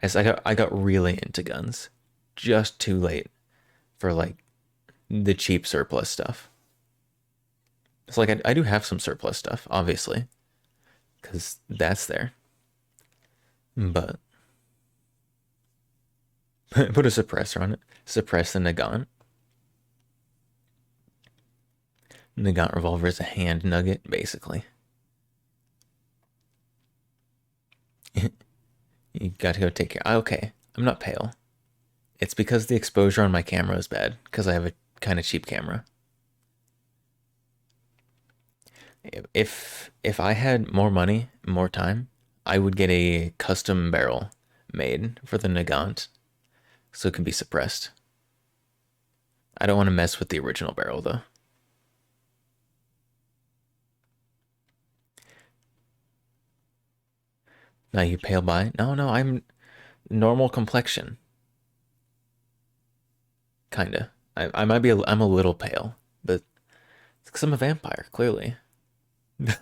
I got really into guns just too late for like the cheap surplus stuff. It's like I do have some surplus stuff, obviously, because that's there. But put a suppressor on it. Suppress the Nagant. Nagant revolver is a hand nugget, basically. You got to go take care. Okay, I'm not pale. It's because the exposure on my camera is bad, because I have a kind of cheap camera. If I had more money, more time, I would get a custom barrel made for the Nagant so it can be suppressed. I don't want to mess with the original barrel though. Now you pale by? No, I'm normal complexion. Kinda. I might be I'm a little pale, but it's because I'm a vampire, clearly. You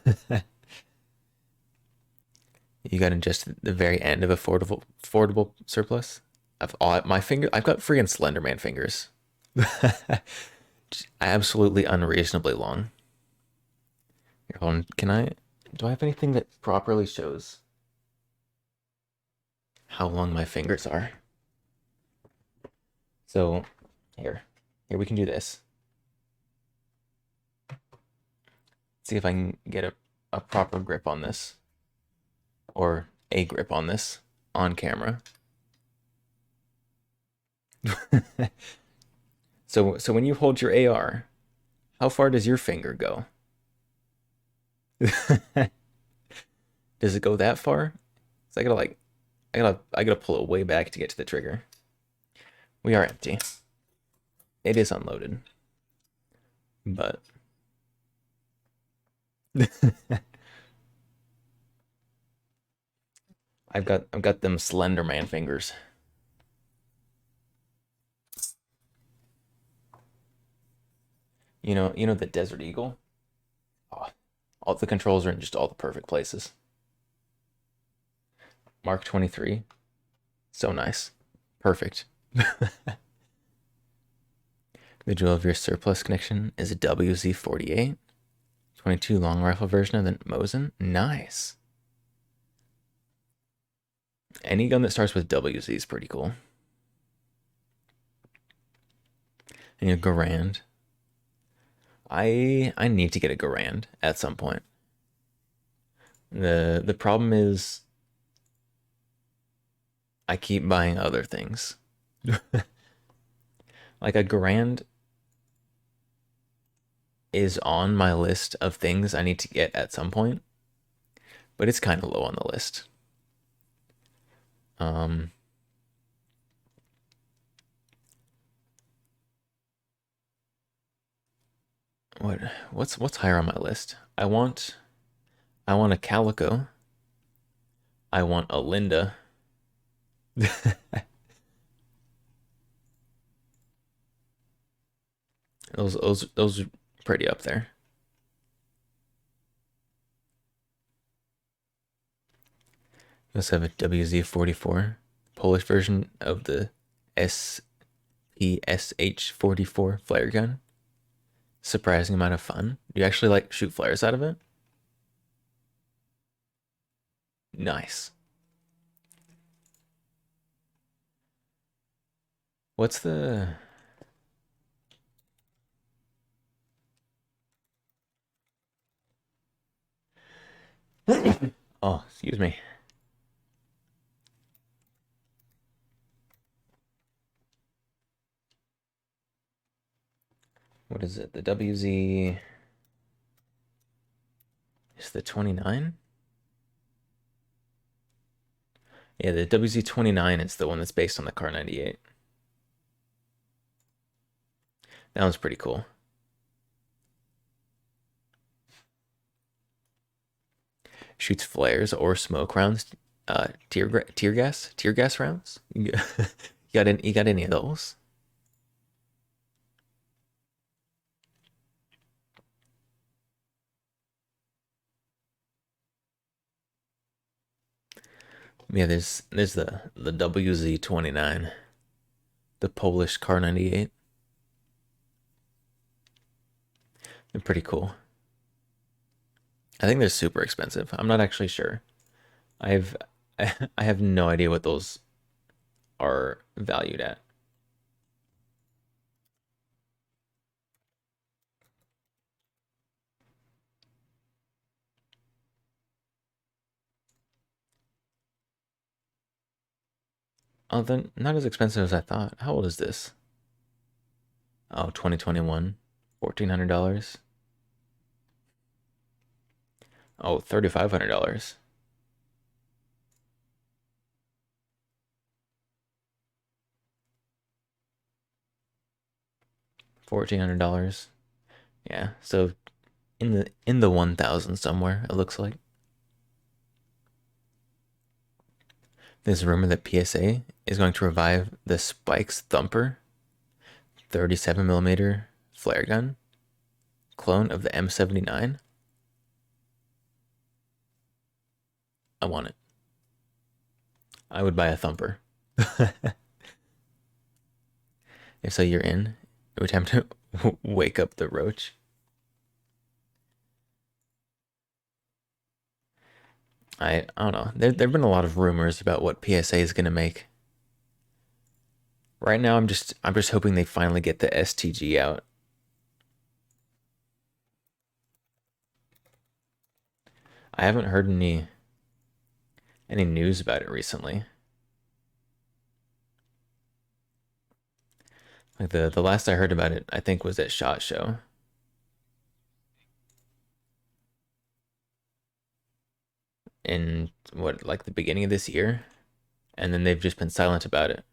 got to just the very end of affordable surplus. I've got freaking Slenderman fingers. Absolutely unreasonably long. Here, hold on. Do I have anything that properly shows how long my fingers are? So, here we can do this. See if I can get a proper grip on this. Or a grip on this on camera. So when you hold your AR, how far does your finger go? Does it go that far? So I gotta pull it way back to get to the trigger. We are empty. It is unloaded. But I've got them Slenderman fingers. You know the Desert Eagle? Oh, all the controls are in just all the perfect places. Mark 23. So nice. Perfect. The jewel of your surplus connection is a WZ-48. 22 long rifle version of the Mosin. Nice. Any gun that starts with WZ is pretty cool. And your Garand. I need to get a Garand at some point. The problem is I keep buying other things. Like a Garand is on my list of things I need to get at some point, but it's kind of low on the list. What's higher on my list? I want a Calico. I want a Linda. Those are pretty up there. We also have a WZ-44, Polish version of the SPSH-44 flare gun. Surprising amount of fun. Do you actually like shoot flares out of it? Nice. What's the... Oh, excuse me. What is it? The WZ is the 29? Yeah, the WZ-29 is the one that's based on the Car 98. That one's pretty cool. Shoots flares or smoke rounds, tear gas rounds. You got any of those? Yeah, there's the WZ-29, the Polish Car 98. They're pretty cool. I think they're super expensive. I'm not actually sure. I've I have no idea what those are valued at. Oh, they're not as expensive as I thought. How old is this? Oh, 2021. $1,400. Oh, $3,500. $1,400. Yeah, so in the 1,000 somewhere, it looks like. There's a rumor that PSA is going to revive the Spikes Thumper 37mm flare gun, clone of the M79. I want it. I would buy a Thumper. If so, you're in. It would have to wake up the roach. I don't know. There've been a lot of rumors about what PSA is gonna make. Right now, I'm just hoping they finally get the STG out. I haven't heard any news about it recently. Like the last I heard about it, I think was at SHOT Show. In what, like the beginning of this year, and then they've just been silent about it.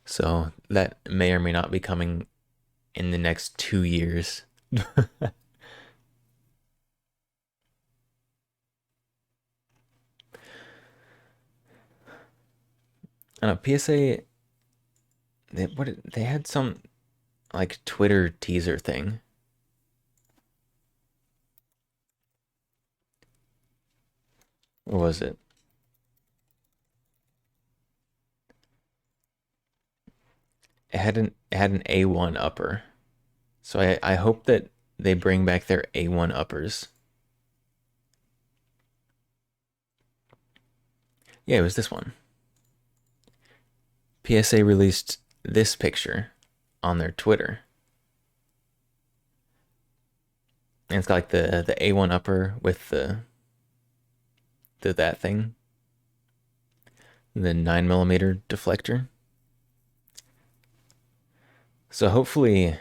So that may or may not be coming in the next 2 years. I don't know, PSA, they had some like Twitter teaser thing. Or was it? It had an A1 upper. So I hope that they bring back their A1 uppers. Yeah, it was this one. PSA released this picture on their Twitter. And it's got like the A1 upper with the that thing. The 9mm deflector. So hopefully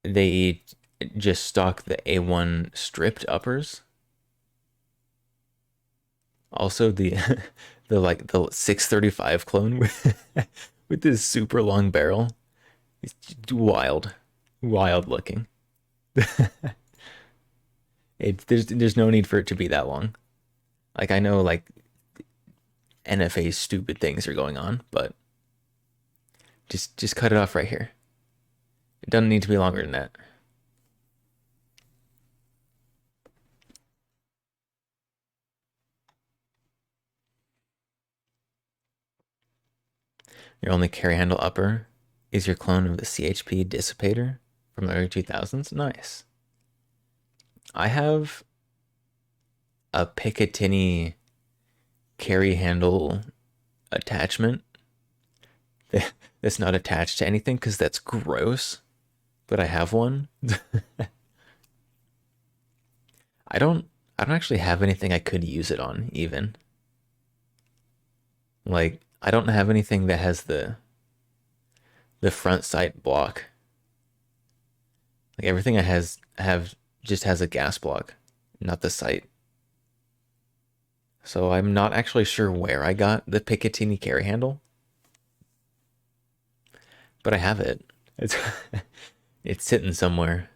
they just stock the A1 stripped uppers. Also the the 635 clone with this super long barrel. It's wild. Wild looking. There's no need for it to be that long. Like I know like NFA stupid things are going on, but just cut it off right here. It doesn't need to be longer than that. Your only carry handle upper is your clone of the CHP dissipator from the early 2000s. Nice. I have a Picatinny carry handle attachment that's not attached to anything because that's gross, but I have one. I don't actually have anything I could use it on even. Like I don't have anything that has the front sight block. Like everything I have just has a gas block, not the sight. So I'm not actually sure where I got the Picatinny carry handle, but I have it. It's it's sitting somewhere.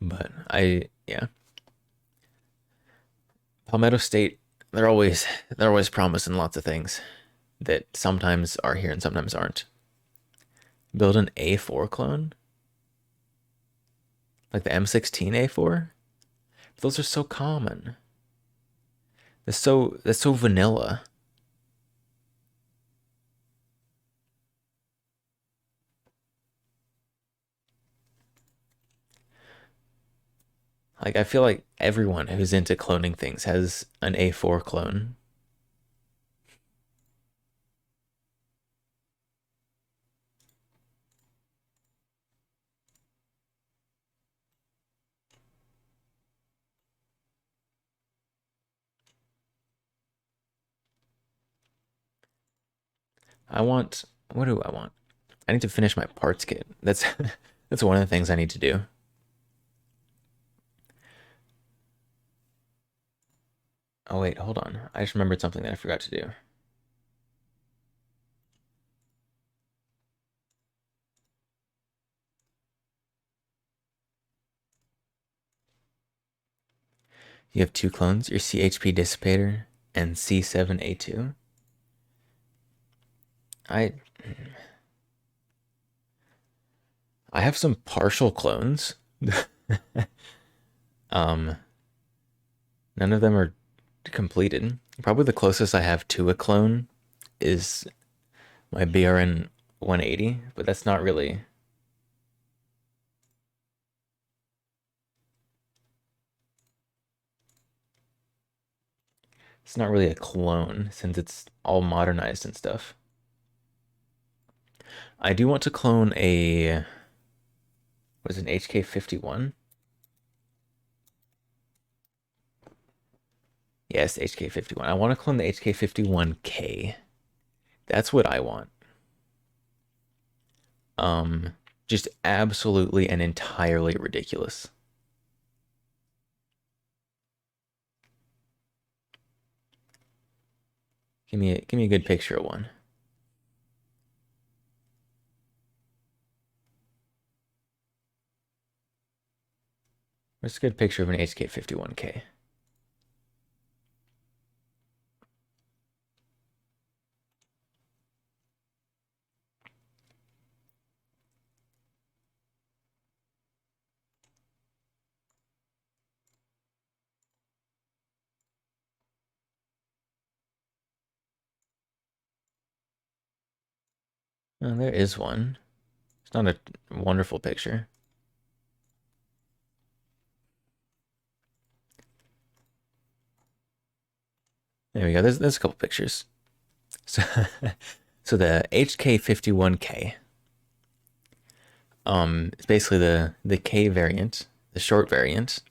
But yeah. Palmetto State, they're always promising lots of things that sometimes are here and sometimes aren't. Build an A4 clone? Like the M16 A4? Those are so common. That's so vanilla. Like I feel like everyone who's into cloning things has an A4 clone. I want what do I want? I need to finish my parts kit. That's that's one of the things I need to do. Oh wait, hold on. I just remembered something that I forgot to do. You have two clones, your CHP dissipator and C7A2. I I have some partial clones. um None of them are completed. Probably the closest I have to a clone is my BRN 180, but that's not really. It's not really a clone since it's all modernized and stuff. I do want to clone a was it an HK51? Yes, HK51. I want to clone the HK51K. That's what I want. Just absolutely and entirely ridiculous. Give me a good picture of one. Where's a good picture of an HK51K? Oh, there is one. It's not a wonderful picture. There we go. There's a couple pictures. So, so the HK51K. It's basically the K variant, the short variant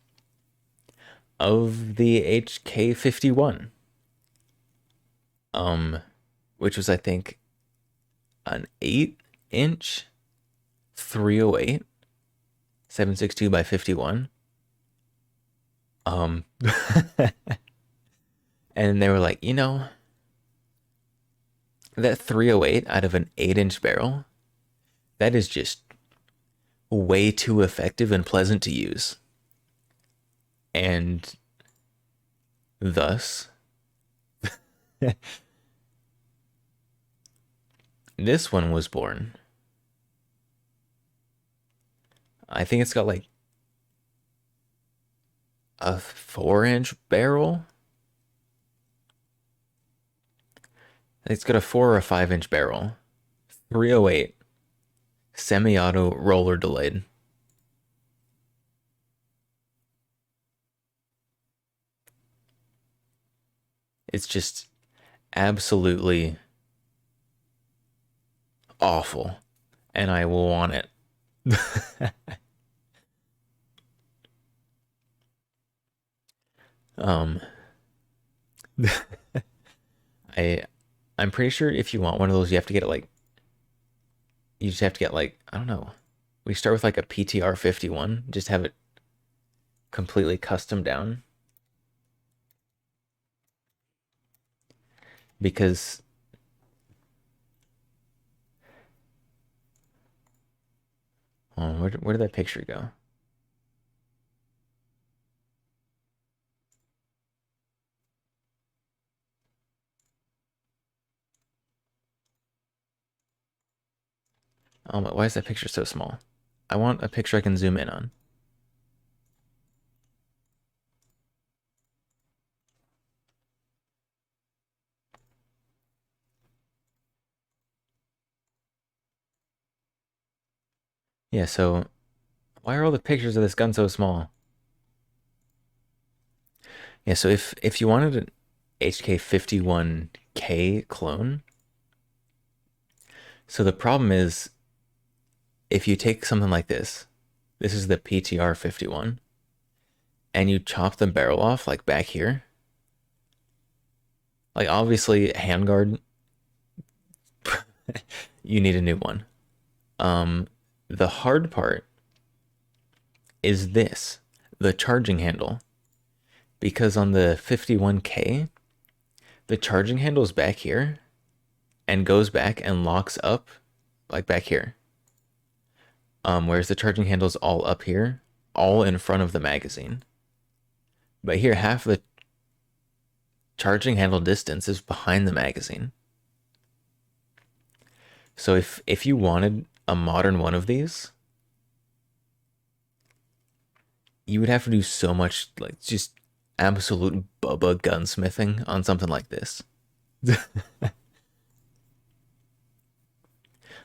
of the HK51. Which was I think an 8-inch 308 762 by 51. And they were like, that 308 out of an 8-inch barrel, that is just way too effective and pleasant to use. And thus, this one was born. I think it's got like a 4-inch barrel. It's got a 4 or a 5-inch barrel. 308 semi-auto roller delayed. It's just absolutely awful, and I want it. um I'm pretty sure if you want one of those, you have to get it like, you just have to get like, I don't know. We start with like a PTR 51, just have it completely custom down. Because where did that picture go? Why is that picture so small? I want a picture I can zoom in on. Yeah, so why are all the pictures of this gun so small? Yeah, so if you wanted an HK51K clone, so the problem is if you take something like this is the PTR 51, and you chop the barrel off like back here, like obviously handguard, you need a new one. The hard part is this, the charging handle, because on the 51K, the charging handle is back here and goes back and locks up like back here. Whereas the charging handle is all up here, all in front of the magazine. But here, half the charging handle distance is behind the magazine. So if you wanted a modern one of these, you would have to do so much, like, just absolute bubba gunsmithing on something like this.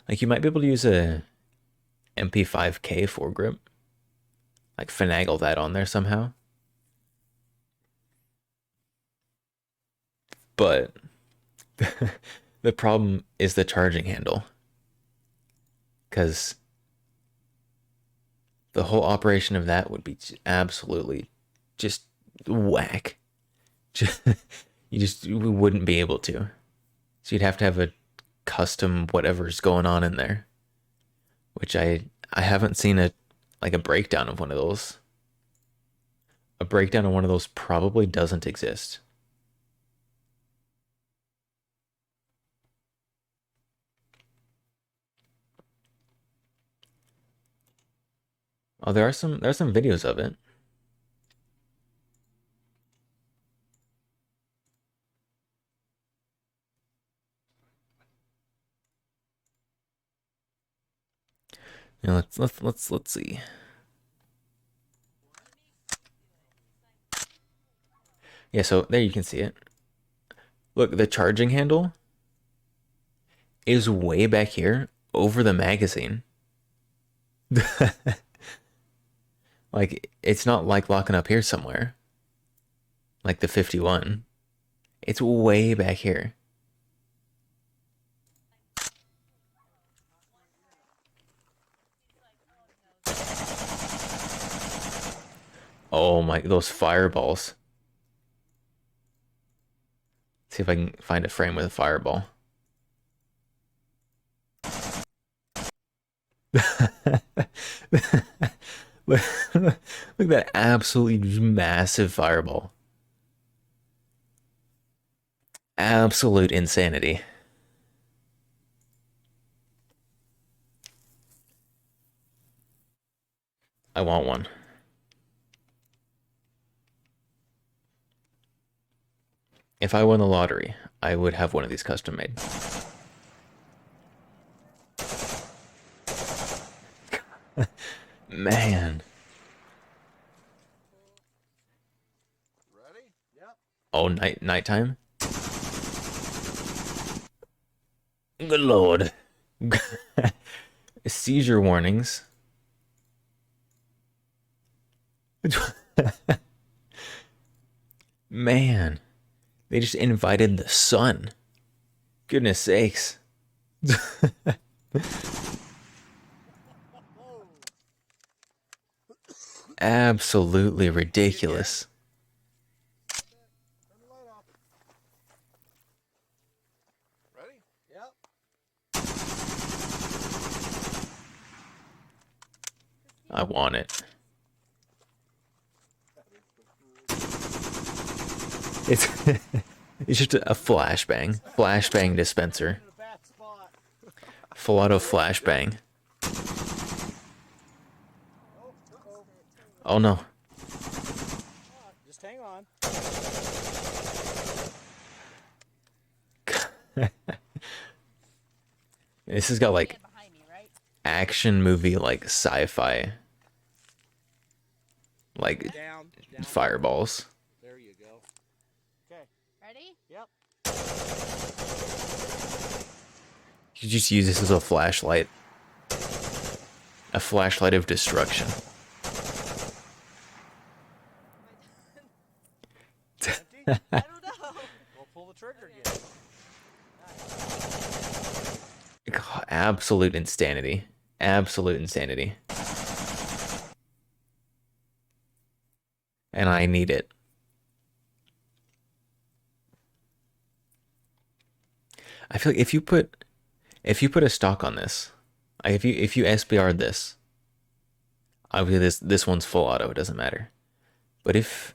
Like, you might be able to use a MP5K foregrip, like finagle that on there somehow. But the problem is the charging handle, because the whole operation of that would be absolutely just whack. You wouldn't be able to. So you'd have to have a custom whatever's going on in there, which I haven't seen a breakdown of one of those. A breakdown of one of those probably doesn't exist. Oh, there are some videos of it. Let's see. Yeah, so there you can see it. Look, the charging handle is way back here over the magazine. Like, it's not like locking up here somewhere. Like the 51. It's way back here. Oh my, those fireballs. See if I can find a frame with a fireball. Look, look at that absolutely massive fireball. Absolute insanity. I want one. If I won the lottery, I would have one of these custom made. Man. Ready? Yep. Oh, nighttime? Good lord. Seizure warnings. Man. They just invited the sun. Goodness sakes. Absolutely ridiculous. Turn the light off. Ready? Yep. I want it. It's it's just a flashbang. Flashbang dispenser. In a bad spot. Full auto flashbang. Oh no. Just hang on. This has got like action movie, like sci-fi, like Down. fireballs. There you go. Okay. Ready? Yep. You just use this as a flashlight. A flashlight of destruction. Empty? I don't know. We'll pull the trigger again. God, absolute insanity. Absolute insanity. And I need it. I feel like if you put a stock on this, like if you SBR'd this, obviously this one's full auto, it doesn't matter. But if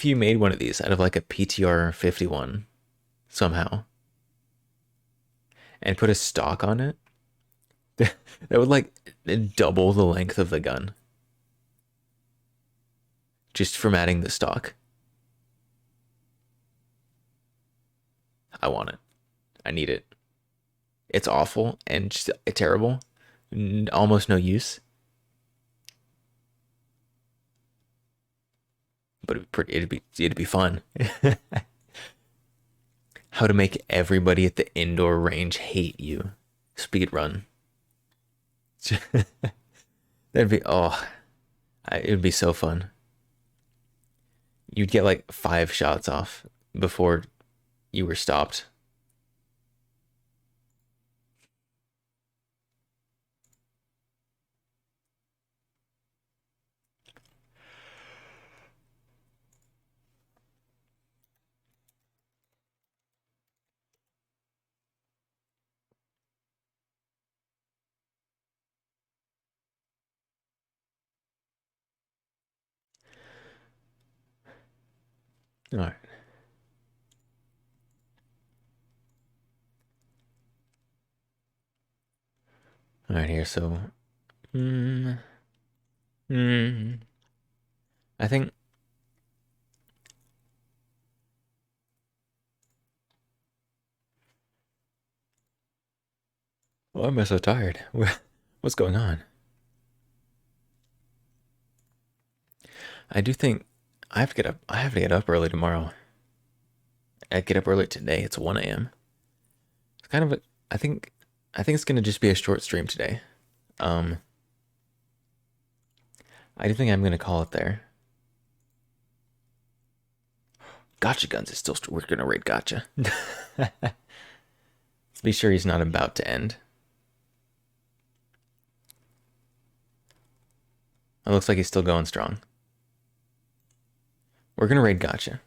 you made one of these out of like a PTR 51 somehow and put a stock on it, that would like double the length of the gun. Just from adding the stock. I want it. I need it. It's awful and just terrible. Almost no use. But it'd be fun. How to make everybody at the indoor range hate you. Speed run. That'd be it'd be so fun. You'd get like 5 shots off before you were stopped. All right. All right, here. So, I think. Why am I so tired? What's going on? I do think I have to get up. I have to get up early tomorrow. I get up early today. It's 1 a.m. It's kind of I think I think it's gonna just be a short stream today. I do think I'm gonna call it there. Gotcha Guns is still. We're gonna raid Gotcha. Let's be sure he's not about to end. It looks like he's still going strong. We're gonna raid Gotcha.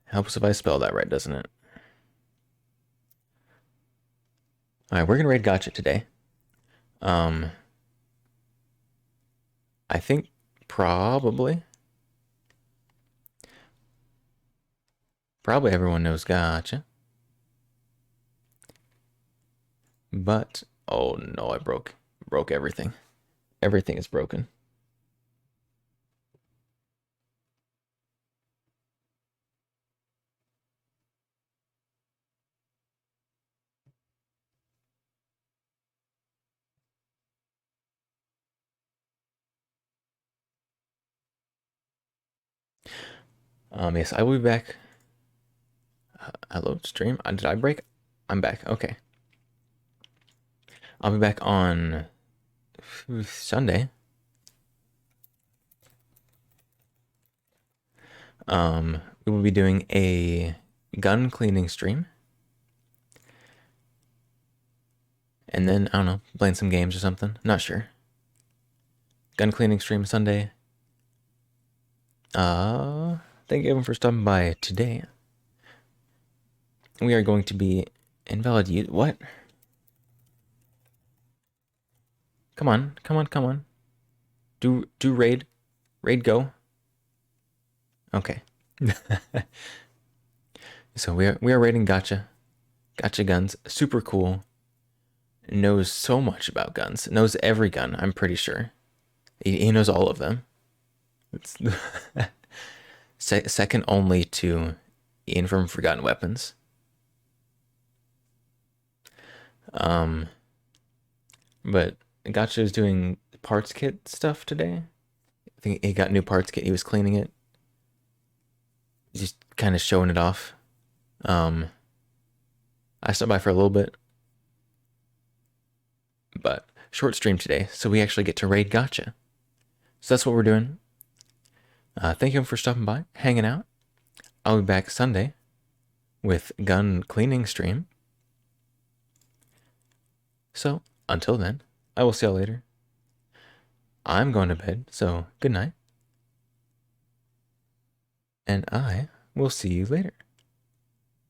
Helps if I spell that right, doesn't it? Alright, we're gonna raid Gotcha today. I think probably everyone knows Gotcha. But oh no, I broke everything. Everything is broken. Yes, I will be back. Hello, stream. Did I break? I'm back. Okay. I'll be back on Sunday. We will be doing a gun cleaning stream. And then, I don't know, playing some games or something. Not sure. Gun cleaning stream Sunday. Thank you everyone for stopping by today. We are going to be invalid use. What? Come on, come on, come on. Do raid. Raid go. Okay. So we are raiding Gotcha. Gotcha Guns. Super cool. Knows so much about guns. Knows every gun, I'm pretty sure. He knows all of them. It's second only to Ian from Forgotten Weapons. But Gotcha is doing parts kit stuff today. I think he got new parts kit. He was cleaning it. Just kind of showing it off. I stopped by for a little bit. But short stream today, so we actually get to raid Gotcha. So that's what we're doing. Thank you for stopping by, hanging out. I'll be back Sunday with gun cleaning stream. So until then, I will see y'all later. I'm going to bed, so good night. And I will see you later.